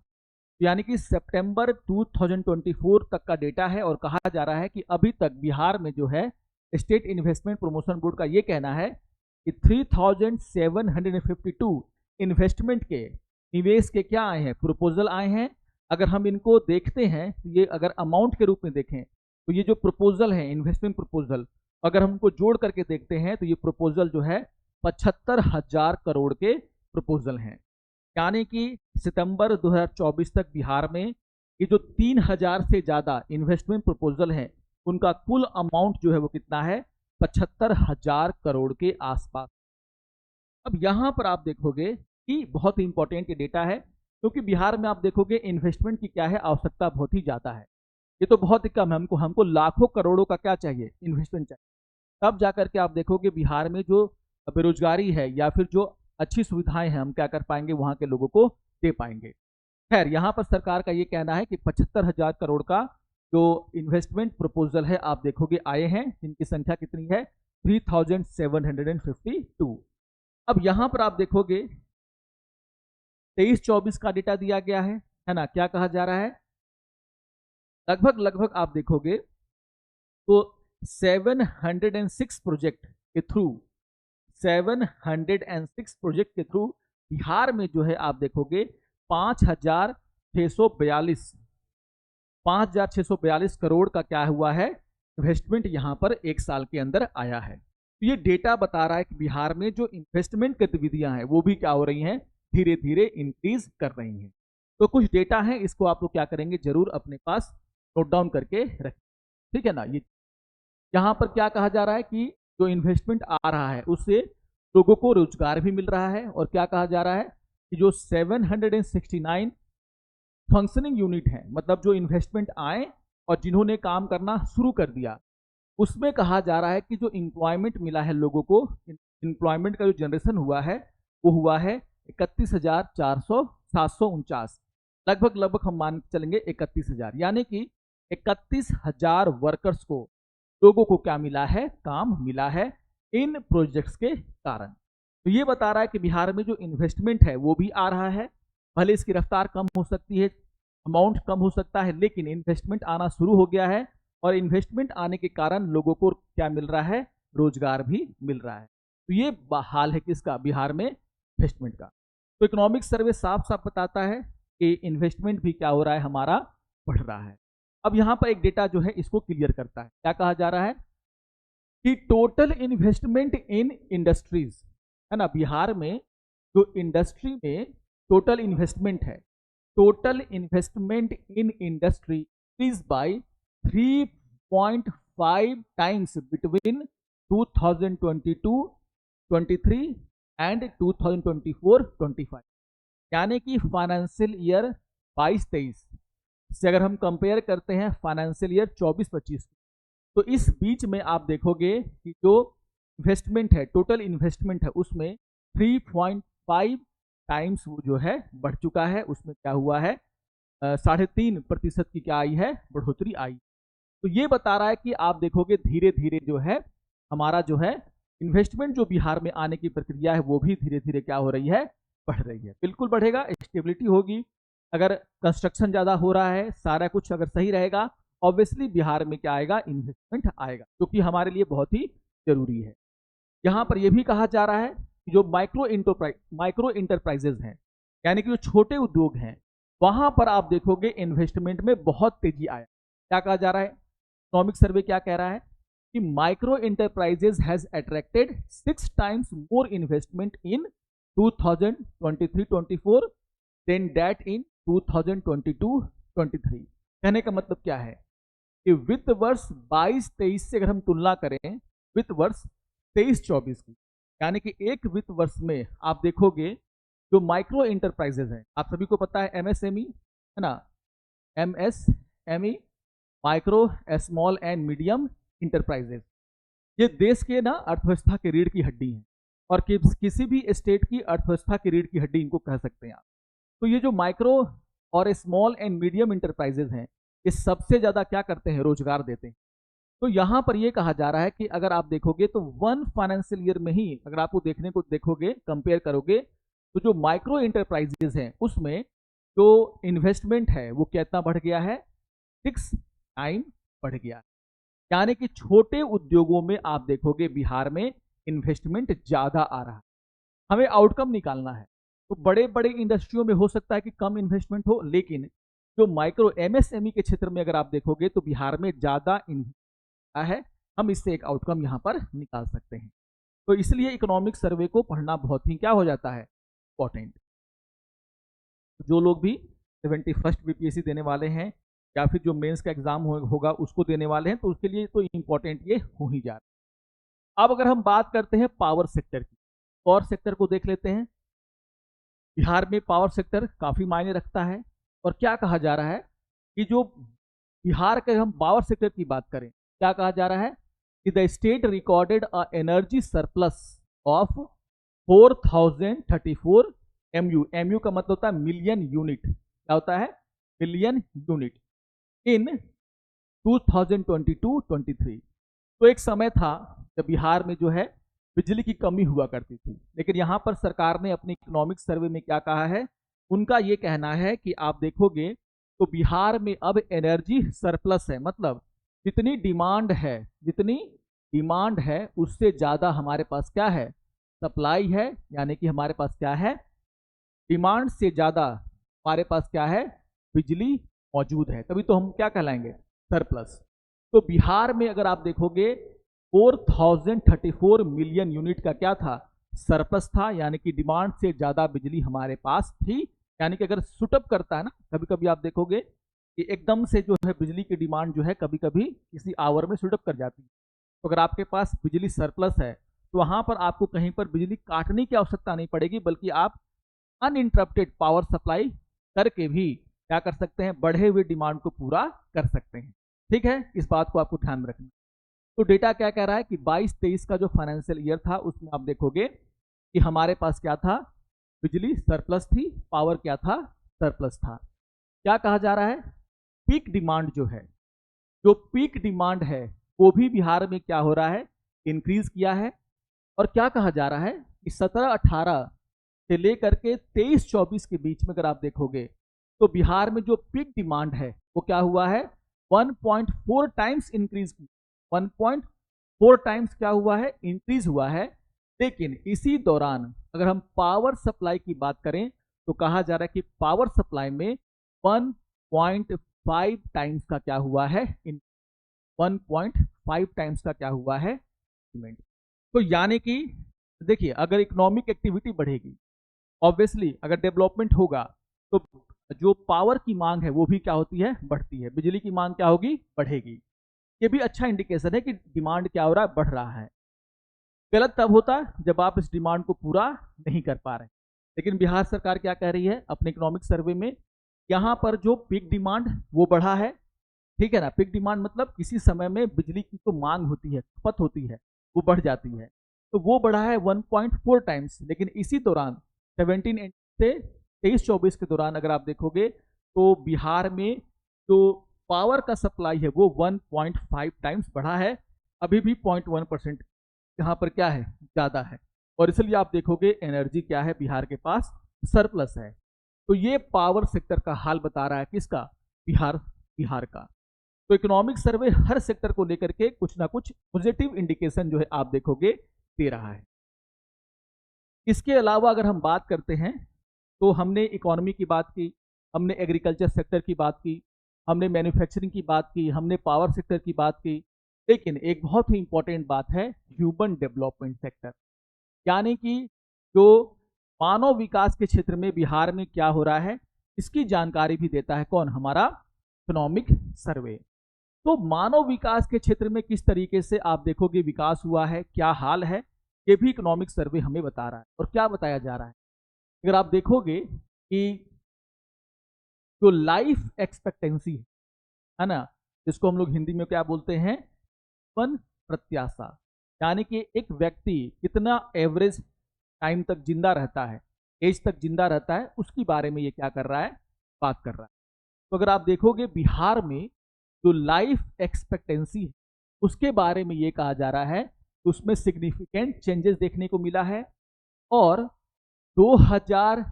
यानी कि सितंबर 2024 तक का डेटा है। और कहा जा रहा है कि अभी तक बिहार में जो है स्टेट इन्वेस्टमेंट प्रमोशन बोर्ड का ये कहना है कि 3,752 इन्वेस्टमेंट के निवेश के क्या आए हैं, प्रपोजल आए हैं। अगर हम इनको देखते हैं तो ये अगर अमाउंट के रूप में देखें तो ये जो प्रपोजल है इन्वेस्टमेंट प्रपोजल, अगर हम उनको जोड़ करके देखते हैं तो ये प्रपोजल जो है 75,000 करोड़ के प्रपोजल हैं। यानी कि सितंबर 2024 तक बिहार में ये जो 3,000 से ज़्यादा इन्वेस्टमेंट प्रपोजल हैं उनका कुल अमाउंट जो है वो कितना है, 75,000 करोड़ के आसपास। अब यहाँ पर आप देखोगे कि बहुत ही इंपॉर्टेंट ये डेटा है, क्योंकि बिहार में आप देखोगे इन्वेस्टमेंट की क्या है, आवश्यकता बहुत ही ज़्यादा है। ये तो बहुत ही कम है, हमको लाखों करोड़ों का क्या चाहिए, इन्वेस्टमेंट चाहिए। तब जाकर के आप देखोगे बिहार में जो बेरोजगारी है या फिर जो अच्छी सुविधाएं हैं हम क्या कर पाएंगे, वहाँ के लोगों को दे पाएंगे। खैर यहाँ पर सरकार का ये कहना है कि 75,000 करोड़ का जो इन्वेस्टमेंट प्रपोजल है आप देखोगे आए हैं, जिनकी संख्या कितनी है, 3,752। अब यहाँ पर आप देखोगे 23-24 का डेटा दिया गया है ना। क्या कहा जा रहा है, लगभग आप देखोगे तो 706 प्रोजेक्ट के थ्रू 706 प्रोजेक्ट के थ्रू बिहार में जो है आप देखोगे 5,642 करोड़ का क्या हुआ है, इन्वेस्टमेंट यहाँ पर एक साल के अंदर आया है। तो ये डेटा बता रहा है कि बिहार में जो इन्वेस्टमेंट गतिविधियां हैं वो भी क्या हो रही हैं, धीरे धीरे इंक्रीज कर रही हैं। तो कुछ डेटा है, इसको आप लोग क्या करेंगे, जरूर अपने पास नोट डाउन करके रखें, ठीक है ना। ये यहाँ पर क्या कहा जा रहा है कि जो इन्वेस्टमेंट आ रहा है उससे लोगों को रोजगार भी मिल रहा है, और क्या कहा जा रहा है कि जो 769 फंक्शनिंग यूनिट है, मतलब जो इन्वेस्टमेंट आए और जिन्होंने काम करना शुरू कर दिया, उसमें कहा जा रहा है कि जो एम्प्लॉयमेंट मिला है लोगों को, एम्प्लॉयमेंट का जो जनरेशन हुआ है वो हुआ है 31,749, लगभग हम मान चलेंगे 31,000, यानी कि 31,000 वर्कर्स को, लोगों को क्या मिला है, काम मिला है इन प्रोजेक्ट्स के कारण। तो ये बता रहा है कि बिहार में जो इन्वेस्टमेंट है वो भी आ रहा है, भले इसकी रफ्तार कम हो सकती है, अमाउंट कम हो सकता है, लेकिन इन्वेस्टमेंट आना शुरू हो गया है, और इन्वेस्टमेंट आने के कारण लोगों को क्या मिल रहा है, रोजगार भी मिल रहा है। तो ये हाल है किसका, बिहार में इन्वेस्टमेंट का। तो इकोनॉमिक सर्वे साफ साफ बताता है कि इन्वेस्टमेंट भी क्या हो रहा है, हमारा बढ़ रहा है। अब यहाँ पर एक डेटा जो है इसको क्लियर करता है, क्या कहा जा रहा है कि टोटल इन्वेस्टमेंट इन इंडस्ट्रीज, है ना, बिहार में जो इंडस्ट्री में टोटल इन्वेस्टमेंट है, total investment in industry increase by 3.5 times between 2022-23 and 2024-25, यानी कि फाइनेंशियल ईयर 22-23 से अगर हम कंपेयर करते हैं फाइनेंशियल ईयर 24-25, तो इस बीच में आप देखोगे कि जो इन्वेस्टमेंट है, टोटल इन्वेस्टमेंट है, उसमें 3.5 टाइम्स वो जो है बढ़ चुका है। उसमें क्या हुआ है, 3.5% की क्या आई है, बढ़ोतरी आई। तो ये बता रहा है कि आप देखोगे धीरे धीरे जो है हमारा जो है इन्वेस्टमेंट जो बिहार में आने की प्रक्रिया है वो भी धीरे धीरे क्या हो रही है, बढ़ रही है। बिल्कुल बढ़ेगा, स्टेबिलिटी होगी। अगर कंस्ट्रक्शन ज़्यादा हो रहा है, सारा कुछ अगर सही रहेगा, ऑब्वियसली बिहार में क्या आएगा, इन्वेस्टमेंट आएगा, जो कि हमारे लिए बहुत ही जरूरी है। यहाँ पर यह भी कहा जा रहा है कि जो माइक्रो इंटरप्राइजेज हैं, यानी कि जो छोटे उद्योग हैं, वहां पर आप देखोगे इन्वेस्टमेंट में बहुत तेजी आया। क्या कहा जा रहा है, इकोनॉमिक सर्वे क्या कह रहा है कि micro enterprises has attracted 6 times more investment in 2023-24 then that in 2022-23। कहने का मतलब क्या है कि वित्त वर्ष 22-23 से अगर हम तुलना करें वित्त वर्ष 23-24 की, यानी कि एक वित्त वर्ष में आप देखोगे जो माइक्रो इंटरप्राइजेज हैं, आप सभी को पता है एमएसएमई है ना, MSME micro small and medium enterprises, ये देश के ना अर्थव्यवस्था के रीढ़ की हड्डी हैं, और किसी भी स्टेट की अर्थव्यवस्था की रीढ़ की हड्डी इनको कह सकते हैं आप। तो ये जो माइक्रो और स्मॉल एंड मीडियम इंटरप्राइजेज हैं, ये सबसे ज़्यादा क्या करते हैं, रोजगार देते हैं। तो यहाँ पर ये कहा जा रहा है कि अगर आप देखोगे तो 1 फाइनेंशियल ईयर में ही अगर आपको देखोगे कंपेयर करोगे, तो जो माइक्रो इंटरप्राइजेज हैं उसमें जो इन्वेस्टमेंट है वो कितना बढ़ गया है, 6 टाइम बढ़ गया है। यानी कि छोटे उद्योगों में आप देखोगे बिहार में इन्वेस्टमेंट ज़्यादा आ रहा है। हमें आउटकम निकालना है, तो बड़े बड़े इंडस्ट्रियों में हो सकता है कि कम इन्वेस्टमेंट हो, लेकिन जो माइक्रो एमएसएमई के क्षेत्र में अगर आप देखोगे तो बिहार में ज़्यादा इन्वेस्ट है। हम इससे एक आउटकम यहाँ पर निकाल सकते हैं। तो इसलिए इकोनॉमिक सर्वे को पढ़ना बहुत ही क्या हो जाता है, इंपॉर्टेंट। जो लोग भी 71st बीपीएससी देने वाले हैं या फिर जो मेंस का एग्जाम होगा उसको देने वाले हैं, तो उसके लिए तो इम्पोर्टेंट ये हो ही जा रहा है। अब अगर हम बात करते हैं पावर सेक्टर की, पावर सेक्टर को देख लेते हैं। बिहार में पावर सेक्टर काफी मायने रखता है। और क्या कहा जा रहा है कि जो बिहार के हम पावर सेक्टर की बात करें, क्या कहा जा रहा है कि the state recorded a energy surplus of 4034 MU। MU का मतलब होता है मिलियन यूनिट। क्या होता है, मिलियन यूनिट इन 2022-23। तो एक समय था जब बिहार में जो है बिजली की कमी हुआ करती थी, लेकिन यहाँ पर सरकार ने अपने इकोनॉमिक सर्वे में क्या कहा है, उनका ये कहना है कि आप देखोगे तो बिहार में अब एनर्जी सरप्लस है। मतलब जितनी डिमांड है उससे ज़्यादा हमारे पास क्या है, सप्लाई है। यानी कि हमारे पास क्या है, डिमांड से ज़्यादा हमारे पास क्या है, बिजली मौजूद है, तभी तो हम क्या कहलाएंगे, सरप्लस। तो बिहार में अगर आप देखोगे 4034 मिलियन यूनिट का क्या था, सरप्लस था। यानी कि डिमांड से ज़्यादा बिजली हमारे पास थी। यानी कि अगर सुटअप करता है ना, कभी कभी आप देखोगे कि एकदम से जो है बिजली की डिमांड जो है कभी कभी किसी आवर में सुटअप कर जाती है। तो अगर आपके पास बिजली सरप्लस है तो वहाँ पर आपको कहीं पर बिजली काटने की आवश्यकता नहीं पड़ेगी, बल्कि आप अनइंटरप्टेड पावर सप्लाई करके भी क्या कर सकते हैं, बढ़े हुए डिमांड को पूरा कर सकते हैं। ठीक है, इस बात को आपको ध्यान में रखना। तो डेटा क्या कह रहा है कि 22-23 का जो फाइनेंशियल ईयर था उसमें आप देखोगे कि हमारे पास क्या था, बिजली सरप्लस थी, पावर क्या था, सरप्लस था। क्या कहा जा रहा है, पीक डिमांड जो है, जो पीक डिमांड है वो भी बिहार में क्या हो रहा है, इंक्रीज किया है। और क्या कहा जा रहा है कि 17-18 से लेकर के 23-24 के बीच में अगर आप देखोगे तो बिहार में जो पीक डिमांड है वो क्या हुआ है, 1.4 टाइम्स इंक्रीज, 1.4 टाइम्स क्या हुआ है, इंक्रीज हुआ है। लेकिन इसी दौरान अगर हम पावर सप्लाई की बात करें तो कहा जा रहा है कि पावर सप्लाई में 1.5 टाइम्स का क्या हुआ है, 1.5 टाइम्स का क्या हुआ है इंक्रीमेंट। तो यानी कि देखिए, अगर इकोनॉमिक एक्टिविटी बढ़ेगी, ऑब्वियसली अगर डेवलपमेंट होगा तो जो पावर की मांग है वो भी क्या होती है, बढ़ती है। बिजली की मांग क्या होगी, बढ़ेगी। ये भी अच्छा इंडिकेशन है कि डिमांड क्या हो रहा है, बढ़ रहा है। गलत तब होता है जब आप इस डिमांड को पूरा नहीं कर पा रहे। लेकिन बिहार सरकार क्या कह रही है अपने इकोनॉमिक सर्वे में, यहाँ पर जो पीक डिमांड वो बढ़ा है। ठीक है ना, पीक डिमांड मतलब किसी समय में बिजली की जो मांग होती है, खपत होती है, वो बढ़ जाती है। तो वो बढ़ा है 1.4 टाइम्स। लेकिन इसी दौरान 17 से 23-24 के दौरान अगर आप देखोगे तो बिहार में जो पावर का सप्लाई है वो 1.5 टाइम्स बढ़ा है। अभी भी 0.1% यहाँ पर क्या है, ज़्यादा है। और इसलिए आप देखोगे एनर्जी क्या है, बिहार के पास सरप्लस है। तो ये पावर सेक्टर का हाल बता रहा है किसका, बिहार का। तो इकोनॉमिक सर्वे हर सेक्टर को लेकर के कुछ ना कुछ पॉजिटिव इंडिकेशन जो है आप देखोगे दे रहा है। इसके अलावा अगर हम बात करते हैं तो हमने इकोनॉमी की बात की, हमने एग्रीकल्चर सेक्टर की बात की, हमने मैन्युफैक्चरिंग की बात की, हमने पावर सेक्टर की बात की। लेकिन एक बहुत ही इंपॉर्टेंट बात है ह्यूमन डेवलपमेंट सेक्टर। यानी कि जो मानव विकास के क्षेत्र में बिहार में क्या हो रहा है, इसकी जानकारी भी देता है कौन, हमारा इकोनॉमिक सर्वे। तो मानव विकास के क्षेत्र में किस तरीके से आप देखोगे विकास हुआ है, क्या हाल है, ये भी इकोनॉमिक सर्वे हमें बता रहा है। और क्या बताया जा रहा है, अगर आप देखोगे कि जो लाइफ एक्सपेक्टेंसी है ना, जिसको हम लोग हिंदी में क्या बोलते हैं, जीवन प्रत्याशा, यानी कि एक व्यक्ति कितना एवरेज टाइम तक जिंदा रहता है, एज तक जिंदा रहता है, उसके बारे में ये क्या कर रहा है, बात कर रहा है। तो अगर आप देखोगे बिहार में जो लाइफ एक्सपेक्टेंसी है उसके बारे में ये कहा जा रहा है कि उसमें सिग्निफिकेंट चेंजेस देखने को मिला है। और 2006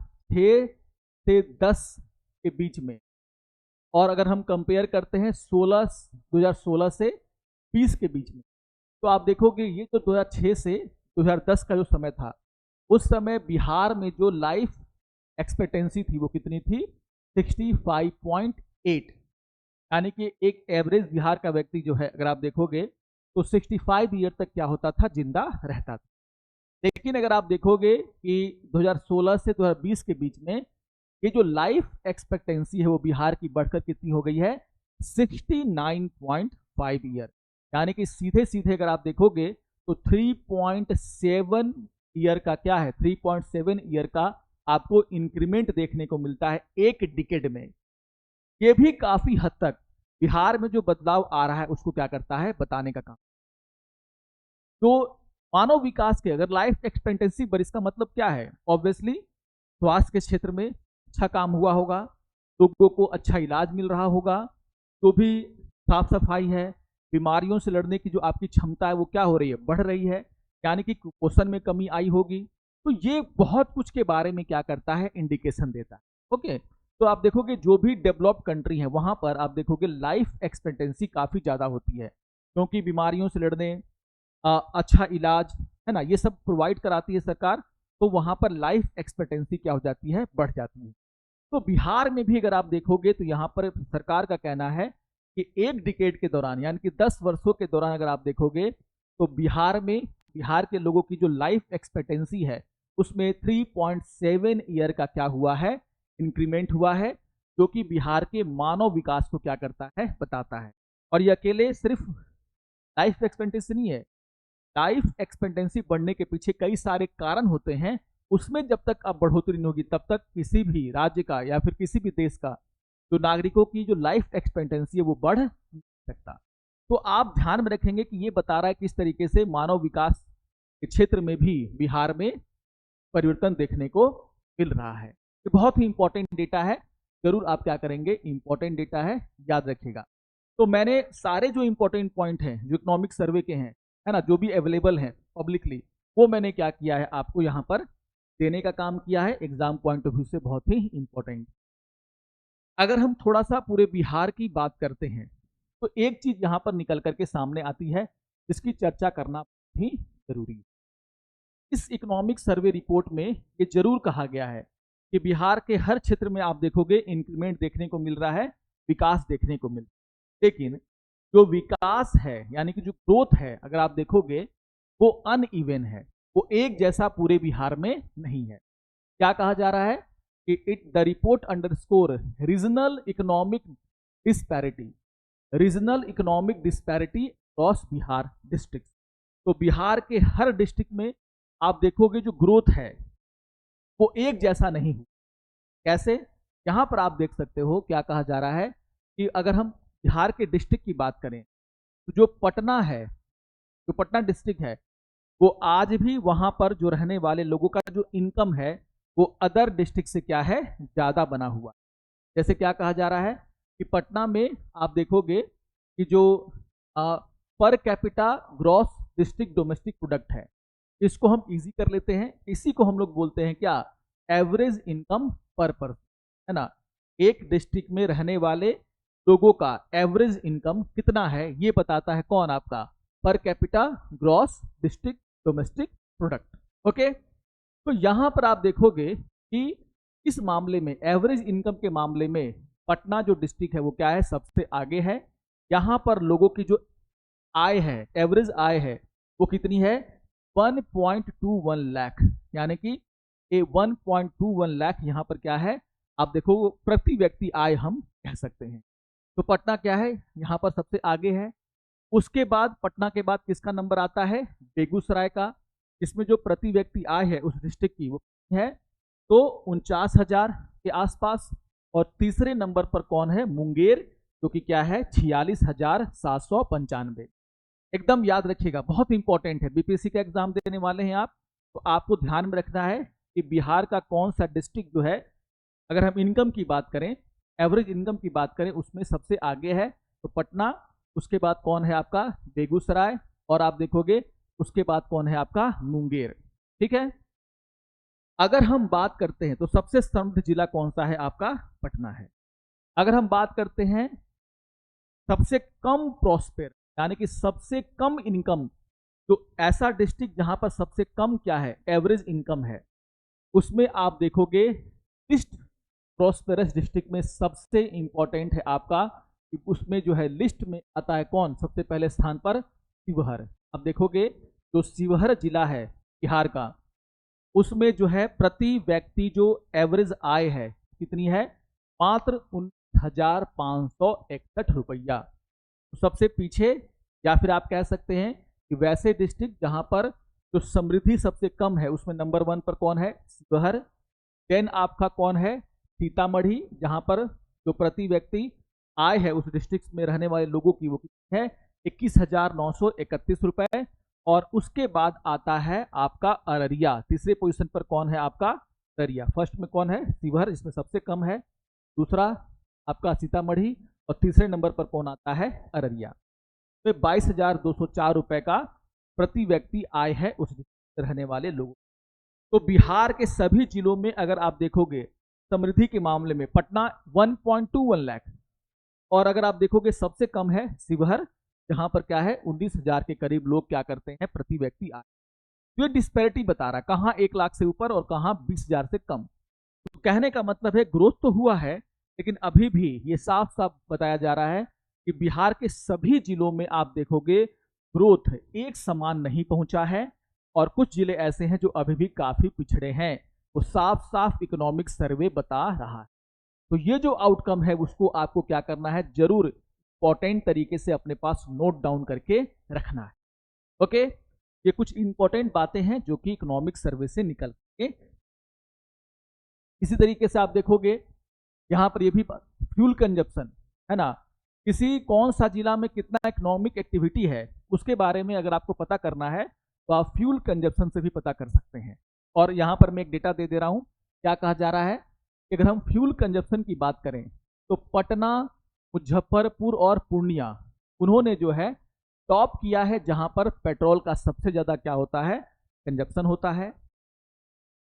से 10 के बीच में, और अगर हम कंपेयर करते हैं 2016 से 20 के बीच में, तो आप देखोगे ये जो 2006 से 2010 का जो समय था, उस समय बिहार में जो लाइफ एक्सपेक्टेंसी थी वो कितनी थी, 65.8, यानी कि एक एवरेज बिहार का व्यक्ति जो है अगर आप देखोगे तो 65 ईयर तक क्या होता था, जिंदा रहता था। लेकिन अगर आप देखोगे कि 2016 से 2020 के बीच में ये जो लाइफ एक्सपेक्टेंसी है वो बिहार की बढ़कर कितनी हो गई है, 69.5 ईयर, यानी कि सीधे सीधे अगर आप देखोगे तो 3.7 ईयर का क्या है, 3.7 ईयर का आपको इंक्रीमेंट देखने को मिलता है एक डिकेड में। ये भी काफी हद तक बिहार में जो बदलाव आ रहा है उसको क्या करता है, बताने का काम। तो मानव विकास के अगर लाइफ एक्सपेक्टेंसी बढ़, इसका मतलब क्या है, ऑब्वियसली स्वास्थ्य के क्षेत्र में अच्छा काम हुआ होगा, लोगों को अच्छा इलाज मिल रहा होगा, जो भी साफ सफाई है, बीमारियों से लड़ने की जो आपकी क्षमता है वो क्या हो रही है, बढ़ रही है, यानी कि कुपोषण में कमी आई होगी। तो ये बहुत कुछ के बारे में क्या करता है, इंडिकेशन देता है। ओके, तो आप देखोगे जो भी डेवलप्ड कंट्री है वहां पर आप देखोगे लाइफ एक्सपेक्टेंसी काफी ज्यादा होती है, क्योंकि बीमारियों से लड़ने, अच्छा इलाज है ना, ये सब प्रोवाइड कराती है सरकार, तो वहां पर लाइफ एक्सपेक्टेंसी क्या हो जाती है, बढ़ जाती है। तो बिहार में भी अगर आप देखोगे तो यहाँ पर सरकार का कहना है कि एक डिकेड के दौरान, यानी कि 10 वर्षों के दौरान अगर आप देखोगे तो बिहार में, बिहार के लोगों की जो लाइफ एक्सपेक्टेंसी है उसमें 3.7 ईयर का क्या हुआ है, इंक्रीमेंट हुआ है, जो कि बिहार के मानव विकास को क्या करता है, बताता है। और ये अकेले सिर्फ लाइफ एक्सपेक्टेंसी नहीं है, लाइफ एक्सपेक्टेंसी बढ़ने के पीछे कई सारे कारण होते हैं, उसमें जब तक अब बढ़ोतरी नहीं होगी तब तक किसी भी राज्य का या फिर किसी भी देश का जो नागरिकों की जो लाइफ एक्सपेक्टेंसी है वो बढ़ नहीं सकता। तो आप ध्यान में रखेंगे कि ये बता रहा है किस तरीके से मानव विकास के क्षेत्र में भी बिहार में परिवर्तन देखने को मिल रहा है। ये बहुत ही इंपॉर्टेंट डेटा है, जरूर आप क्या करेंगे, इंपॉर्टेंट डेटा है, याद रखिएगा। तो मैंने सारे जो इंपॉर्टेंट पॉइंट हैं जो इकोनॉमिक सर्वे के हैं, है ना, जो भी अवेलेबल हैं पब्लिकली, वो मैंने क्या किया है, आपको यहाँ पर देने का काम किया है, एग्जाम पॉइंट ऑफ व्यू से बहुत ही इंपॉर्टेंट। अगर हम थोड़ा सा पूरे बिहार की बात करते हैं तो एक चीज यहाँ पर निकल करके सामने आती है, जिसकी चर्चा करना भी जरूरी है। इस इकोनॉमिक सर्वे रिपोर्ट में ये जरूर कहा गया है कि बिहार के हर क्षेत्र में आप देखोगे इंक्रीमेंट देखने को मिल रहा है, विकास देखने को मिल रहा है, लेकिन जो विकास है यानी कि जो ग्रोथ है अगर आप देखोगे वो अनइवन है, वो एक जैसा पूरे बिहार में नहीं है। क्या कहा जा रहा है कि it the report underscore regional economic disparity, regional economic disparity across Bihar district. तो बिहार के हर डिस्ट्रिक्ट में आप देखोगे जो ग्रोथ है वो एक जैसा नहीं हुआ। कैसे, यहां पर आप देख सकते हो क्या कहा जा रहा है कि अगर हम बिहार के डिस्ट्रिक्ट की बात करें तो जो पटना है, जो पटना डिस्ट्रिक्ट है, वो आज भी वहां पर जो रहने वाले लोगों का जो इनकम है वो अदर डिस्ट्रिक्ट से क्या है, ज्यादा बना हुआ। जैसे क्या कहा जा रहा है कि पटना में आप देखोगे कि जो per capita gross district domestic product है, इसको हम इजी कर लेते हैं, इसी को हम लोग बोलते हैं क्या, एवरेज इनकम पर पर्सन, है ना। एक डिस्ट्रिक्ट में रहने वाले लोगों का एवरेज इनकम कितना है ये बताता है कौन, आपका per capita gross district domestic product. Okay, तो यहां पर आप देखोगे कि इस मामले में एवरेज इनकम के मामले में पटना जो डिस्ट्रिक्ट है वो क्या है, सबसे आगे है। यहां पर लोगों की जो आय है, एवरेज आय है, वो कितनी है, 1.21 लाख, यानी कि 1.21 लाख यहाँ पर क्या है, आप देखो प्रति व्यक्ति आय हम कह सकते हैं। तो पटना क्या है, यहाँ पर सबसे आगे है। उसके बाद पटना के बाद किसका नंबर आता है, बेगूसराय का, इसमें जो प्रति व्यक्ति आय है उस डिस्ट्रिक्ट की वो है तो 49,000 के आसपास। और तीसरे नंबर पर कौन है, मुंगेर, जो कि क्या है 46,795। एकदम याद रखिएगा, बहुत इंपॉर्टेंट है, बीपीएससी का एग्जाम देने वाले हैं आप, तो आपको ध्यान में रखना है कि बिहार का कौन सा डिस्ट्रिक्ट जो है, अगर हम इनकम की बात करें, एवरेज इनकम की बात करें, उसमें सबसे आगे है तो पटना। उसके बाद कौन है आपका, बेगूसराय, और आप देखोगे उसके बाद कौन है आपका, मुंगेर। ठीक है, अगर हम बात करते हैं तो सबसे समृद्ध जिला कौन सा है आपका, पटना है। अगर हम बात करते हैं सबसे कम प्रॉस्पेर यानी कि सबसे कम इनकम, तो ऐसा डिस्ट्रिक्ट जहां पर सबसे कम क्या है, एवरेज इनकम है, उसमें आप देखोगे लिस्ट प्रॉस्पेरस डिस्ट्रिक्ट में सबसे इंपॉर्टेंट है आपका कि उसमें जो है लिस्ट में आता है कौन सबसे पहले स्थान पर, शिवहर। अब देखोगे जो शिवहर जिला है बिहार का, उसमें जो है प्रति व्यक्ति जो एवरेज आय है कितनी है, मात्र 19,561 रुपया। तो सबसे पीछे, या फिर आप कह सकते हैं कि वैसे डिस्ट्रिक्ट जहां पर जो समृद्धि सबसे कम है उसमें नंबर 1 पर कौन है, शिवहर। देन आपका कौन है, सीतामढ़ी, जहां पर जो प्रति व्यक्ति आय है उस डिस्ट्रिक्ट में रहने वाले लोगों की वो कितनी है, 21,931 रुपए। और उसके बाद आता है आपका अररिया, तीसरे पोजीशन पर कौन है आपका, अररिया। फर्स्ट में कौन है, शिवहर, इसमें सबसे कम है, दूसरा आपका सीतामढ़ी, और तीसरे नंबर पर कौन आता है, अररिया। तो 22,204 रुपए का प्रति व्यक्ति आय है उस डिस्ट्रिक्ट में रहने वाले लोगों। तो बिहार के सभी जिलों में अगर आप देखोगे समृद्धि के मामले में पटना 1.21 लाख, और अगर आप देखोगे सबसे कम है शिवहर, जहां पर क्या है 19,000 के करीब लोग क्या करते हैं प्रति व्यक्ति आय। तो ये डिस्पैरिटी बता रहा है कहाँ 1 लाख से ऊपर और कहाँ 20,000 से कम। तो कहने का मतलब है ग्रोथ तो हुआ है, लेकिन अभी भी ये साफ साफ बताया जा रहा है कि बिहार के सभी जिलों में आप देखोगे ग्रोथ एक समान नहीं पहुंचा है, और कुछ जिले ऐसे हैं जो अभी भी काफी पिछड़े हैं। वो साफ साफ इकोनॉमिक सर्वे बता रहा है। तो ये जो आउटकम है उसको आपको क्या करना है, जरूर इंपॉर्टेंट तरीके से अपने पास नोट डाउन करके रखना है। ओके, ये कुछ इंपॉर्टेंट बातें हैं जो कि इकोनॉमिक सर्वे से निकल के। इसी तरीके से आप देखोगे यहाँ पर ये भी फ्यूल कंजप्शन है ना, किसी कौन सा जिला में कितना इकोनॉमिक एक्टिविटी है उसके बारे में अगर आपको पता करना है तो आप फ्यूल कंजप्शन से भी पता कर सकते हैं। और यहाँ पर मैं एक डेटा दे दे रहा हूँ, क्या कहा जा रहा है कि अगर हम फ्यूल कंजप्शन की बात करें तो पटना, मुजफ्फरपुर और पूर्णिया, उन्होंने जो है टॉप किया है जहां पर पेट्रोल का सबसे ज्यादा क्या होता है, कंजप्शन होता है।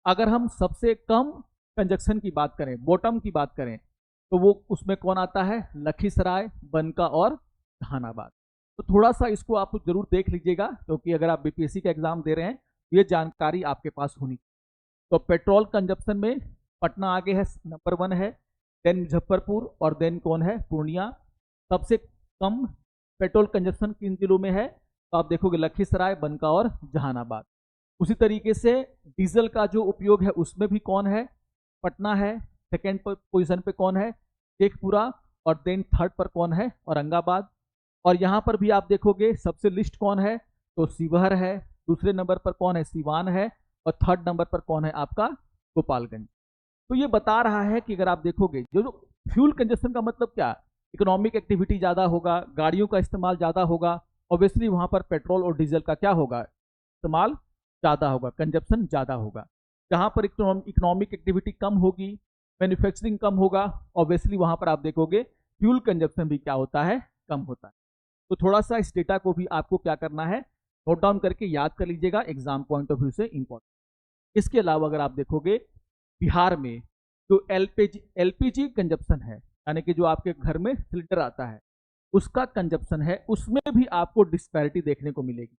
अगर हम सबसे कम कंजप्शन की बात करें, बॉटम की बात करें, तो वो उसमें कौन आता है, लखीसराय, बनका और जहानाबाद। तो थोड़ा सा इसको आप जरूर देख लीजिएगा, क्योंकि अगर आप बीपीएससी का एग्जाम दे रहे हैं ये जानकारी आपके पास होनी। तो पेट्रोल कंजप्शन में पटना आगे है, नंबर 1 है, देन मुजफ्फरपुर और देन कौन है, पूर्णिया। सबसे कम पेट्रोल कंजप्शन किन जिलों में है, तो आप देखोगे लखीसराय, बनका और जहानाबाद। उसी तरीके से डीजल का जो उपयोग है उसमें भी कौन है, पटना है, सेकेंड पोजीशन पे कौन है, शेखपुरा, और देन थर्ड पर कौन है, औरंगाबाद। और यहाँ पर भी आप देखोगे सबसे लिस्ट कौन है, तो शिवहर है, दूसरे नंबर पर कौन है, सिवान है, और थर्ड नंबर पर कौन है आपका, गोपालगंज। तो ये बता रहा है कि अगर आप देखोगे जो फ्यूल कंजप्शन का मतलब क्या, इकोनॉमिक एक्टिविटी ज़्यादा होगा, गाड़ियों का इस्तेमाल ज़्यादा होगा, ऑब्वियसली वहाँ पर पेट्रोल और डीजल का क्या होगा, इस्तेमाल ज़्यादा होगा, कंजप्शन ज़्यादा होगा। जहाँ पर इकोनॉमिक एक्टिविटी कम होगी, मैन्युफैक्चरिंग कम होगा, ऑब्वियसली वहाँ पर आप देखोगे फ्यूल कंजप्शन भी क्या होता है, कम होता है। तो थोड़ा सा इस डेटा को भी आपको क्या करना है, नोट डाउन करके याद कर लीजिएगा, एग्जाम पॉइंट ऑफ व्यू से इंपॉर्टेंट। इसके अलावा अगर आप देखोगे बिहार में जो एलपीजी कंजप्शन है, यानी कि जो आपके घर में सिलेंडर आता है उसका कंजप्शन है, उसमें भी आपको डिस्पैरिटी देखने को मिलेगी।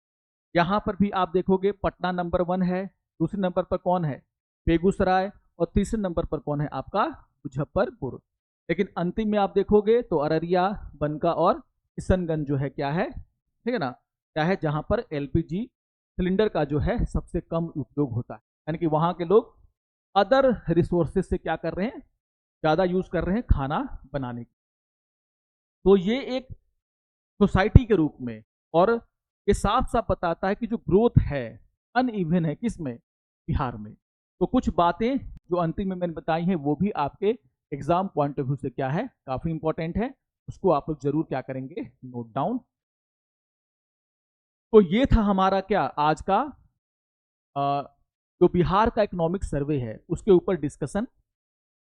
यहाँ पर भी आप देखोगे पटना नंबर 1 है, दूसरे नंबर पर कौन है, बेगूसराय, और तीसरे नंबर पर कौन है आपका, मुजफ्फरपुर। लेकिन अंतिम में आप देखोगे तो अररिया, बनका और किशनगंज जो है क्या है, ठीक है ना, क्या है, जहां पर एलपीजी सिलेंडर का जो है सबसे कम उपयोग होता है, यानी कि वहां के लोग अदर रिसोर्सेज से क्या कर रहे हैं, ज़्यादा यूज कर रहे हैं खाना बनाने की। तो ये एक सोसाइटी के रूप में, और ये साफ साफ बताता है कि जो ग्रोथ है अनइवन है किसमें, बिहार में। तो कुछ बातें जो अंतिम में मैंने बताई हैं वो भी आपके एग्जाम पॉइंट ऑफ व्यू से क्या है, काफी इंपॉर्टेंट है, उसको आप लोग जरूर क्या करेंगे, नोट डाउन। तो ये था हमारा क्या आज का जो बिहार का इकोनॉमिक सर्वे है उसके ऊपर डिस्कशन।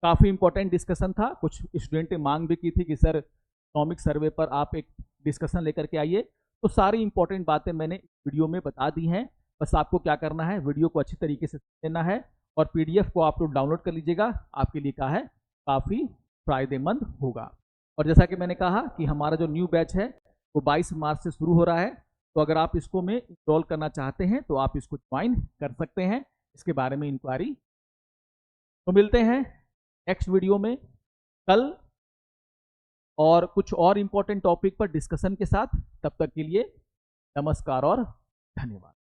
काफ़ी इंपॉर्टेंट डिस्कशन था, कुछ स्टूडेंट ने मांग भी की थी कि सर इकोनॉमिक सर्वे पर आप एक डिस्कशन लेकर के आइए। तो सारी इंपॉर्टेंट बातें मैंने वीडियो में बता दी हैं, बस आपको क्या करना है, वीडियो को अच्छी तरीके से लेना है और पीडीएफ को आप लोग डाउनलोड कर लीजिएगा, आपके लिए क्या है, काफ़ी फायदेमंद होगा। और जैसा कि मैंने कहा कि हमारा जो न्यू बैच है वो 22 मार्च से शुरू हो रहा है, तो अगर आप इसको में इंस्टॉल करना चाहते हैं तो आप इसको ज्वाइन कर सकते हैं, इसके बारे में इंक्वायरी। तो मिलते हैं नेक्स्ट वीडियो में कल और कुछ और इंपॉर्टेंट टॉपिक पर डिस्कशन के साथ। तब तक के लिए नमस्कार और धन्यवाद।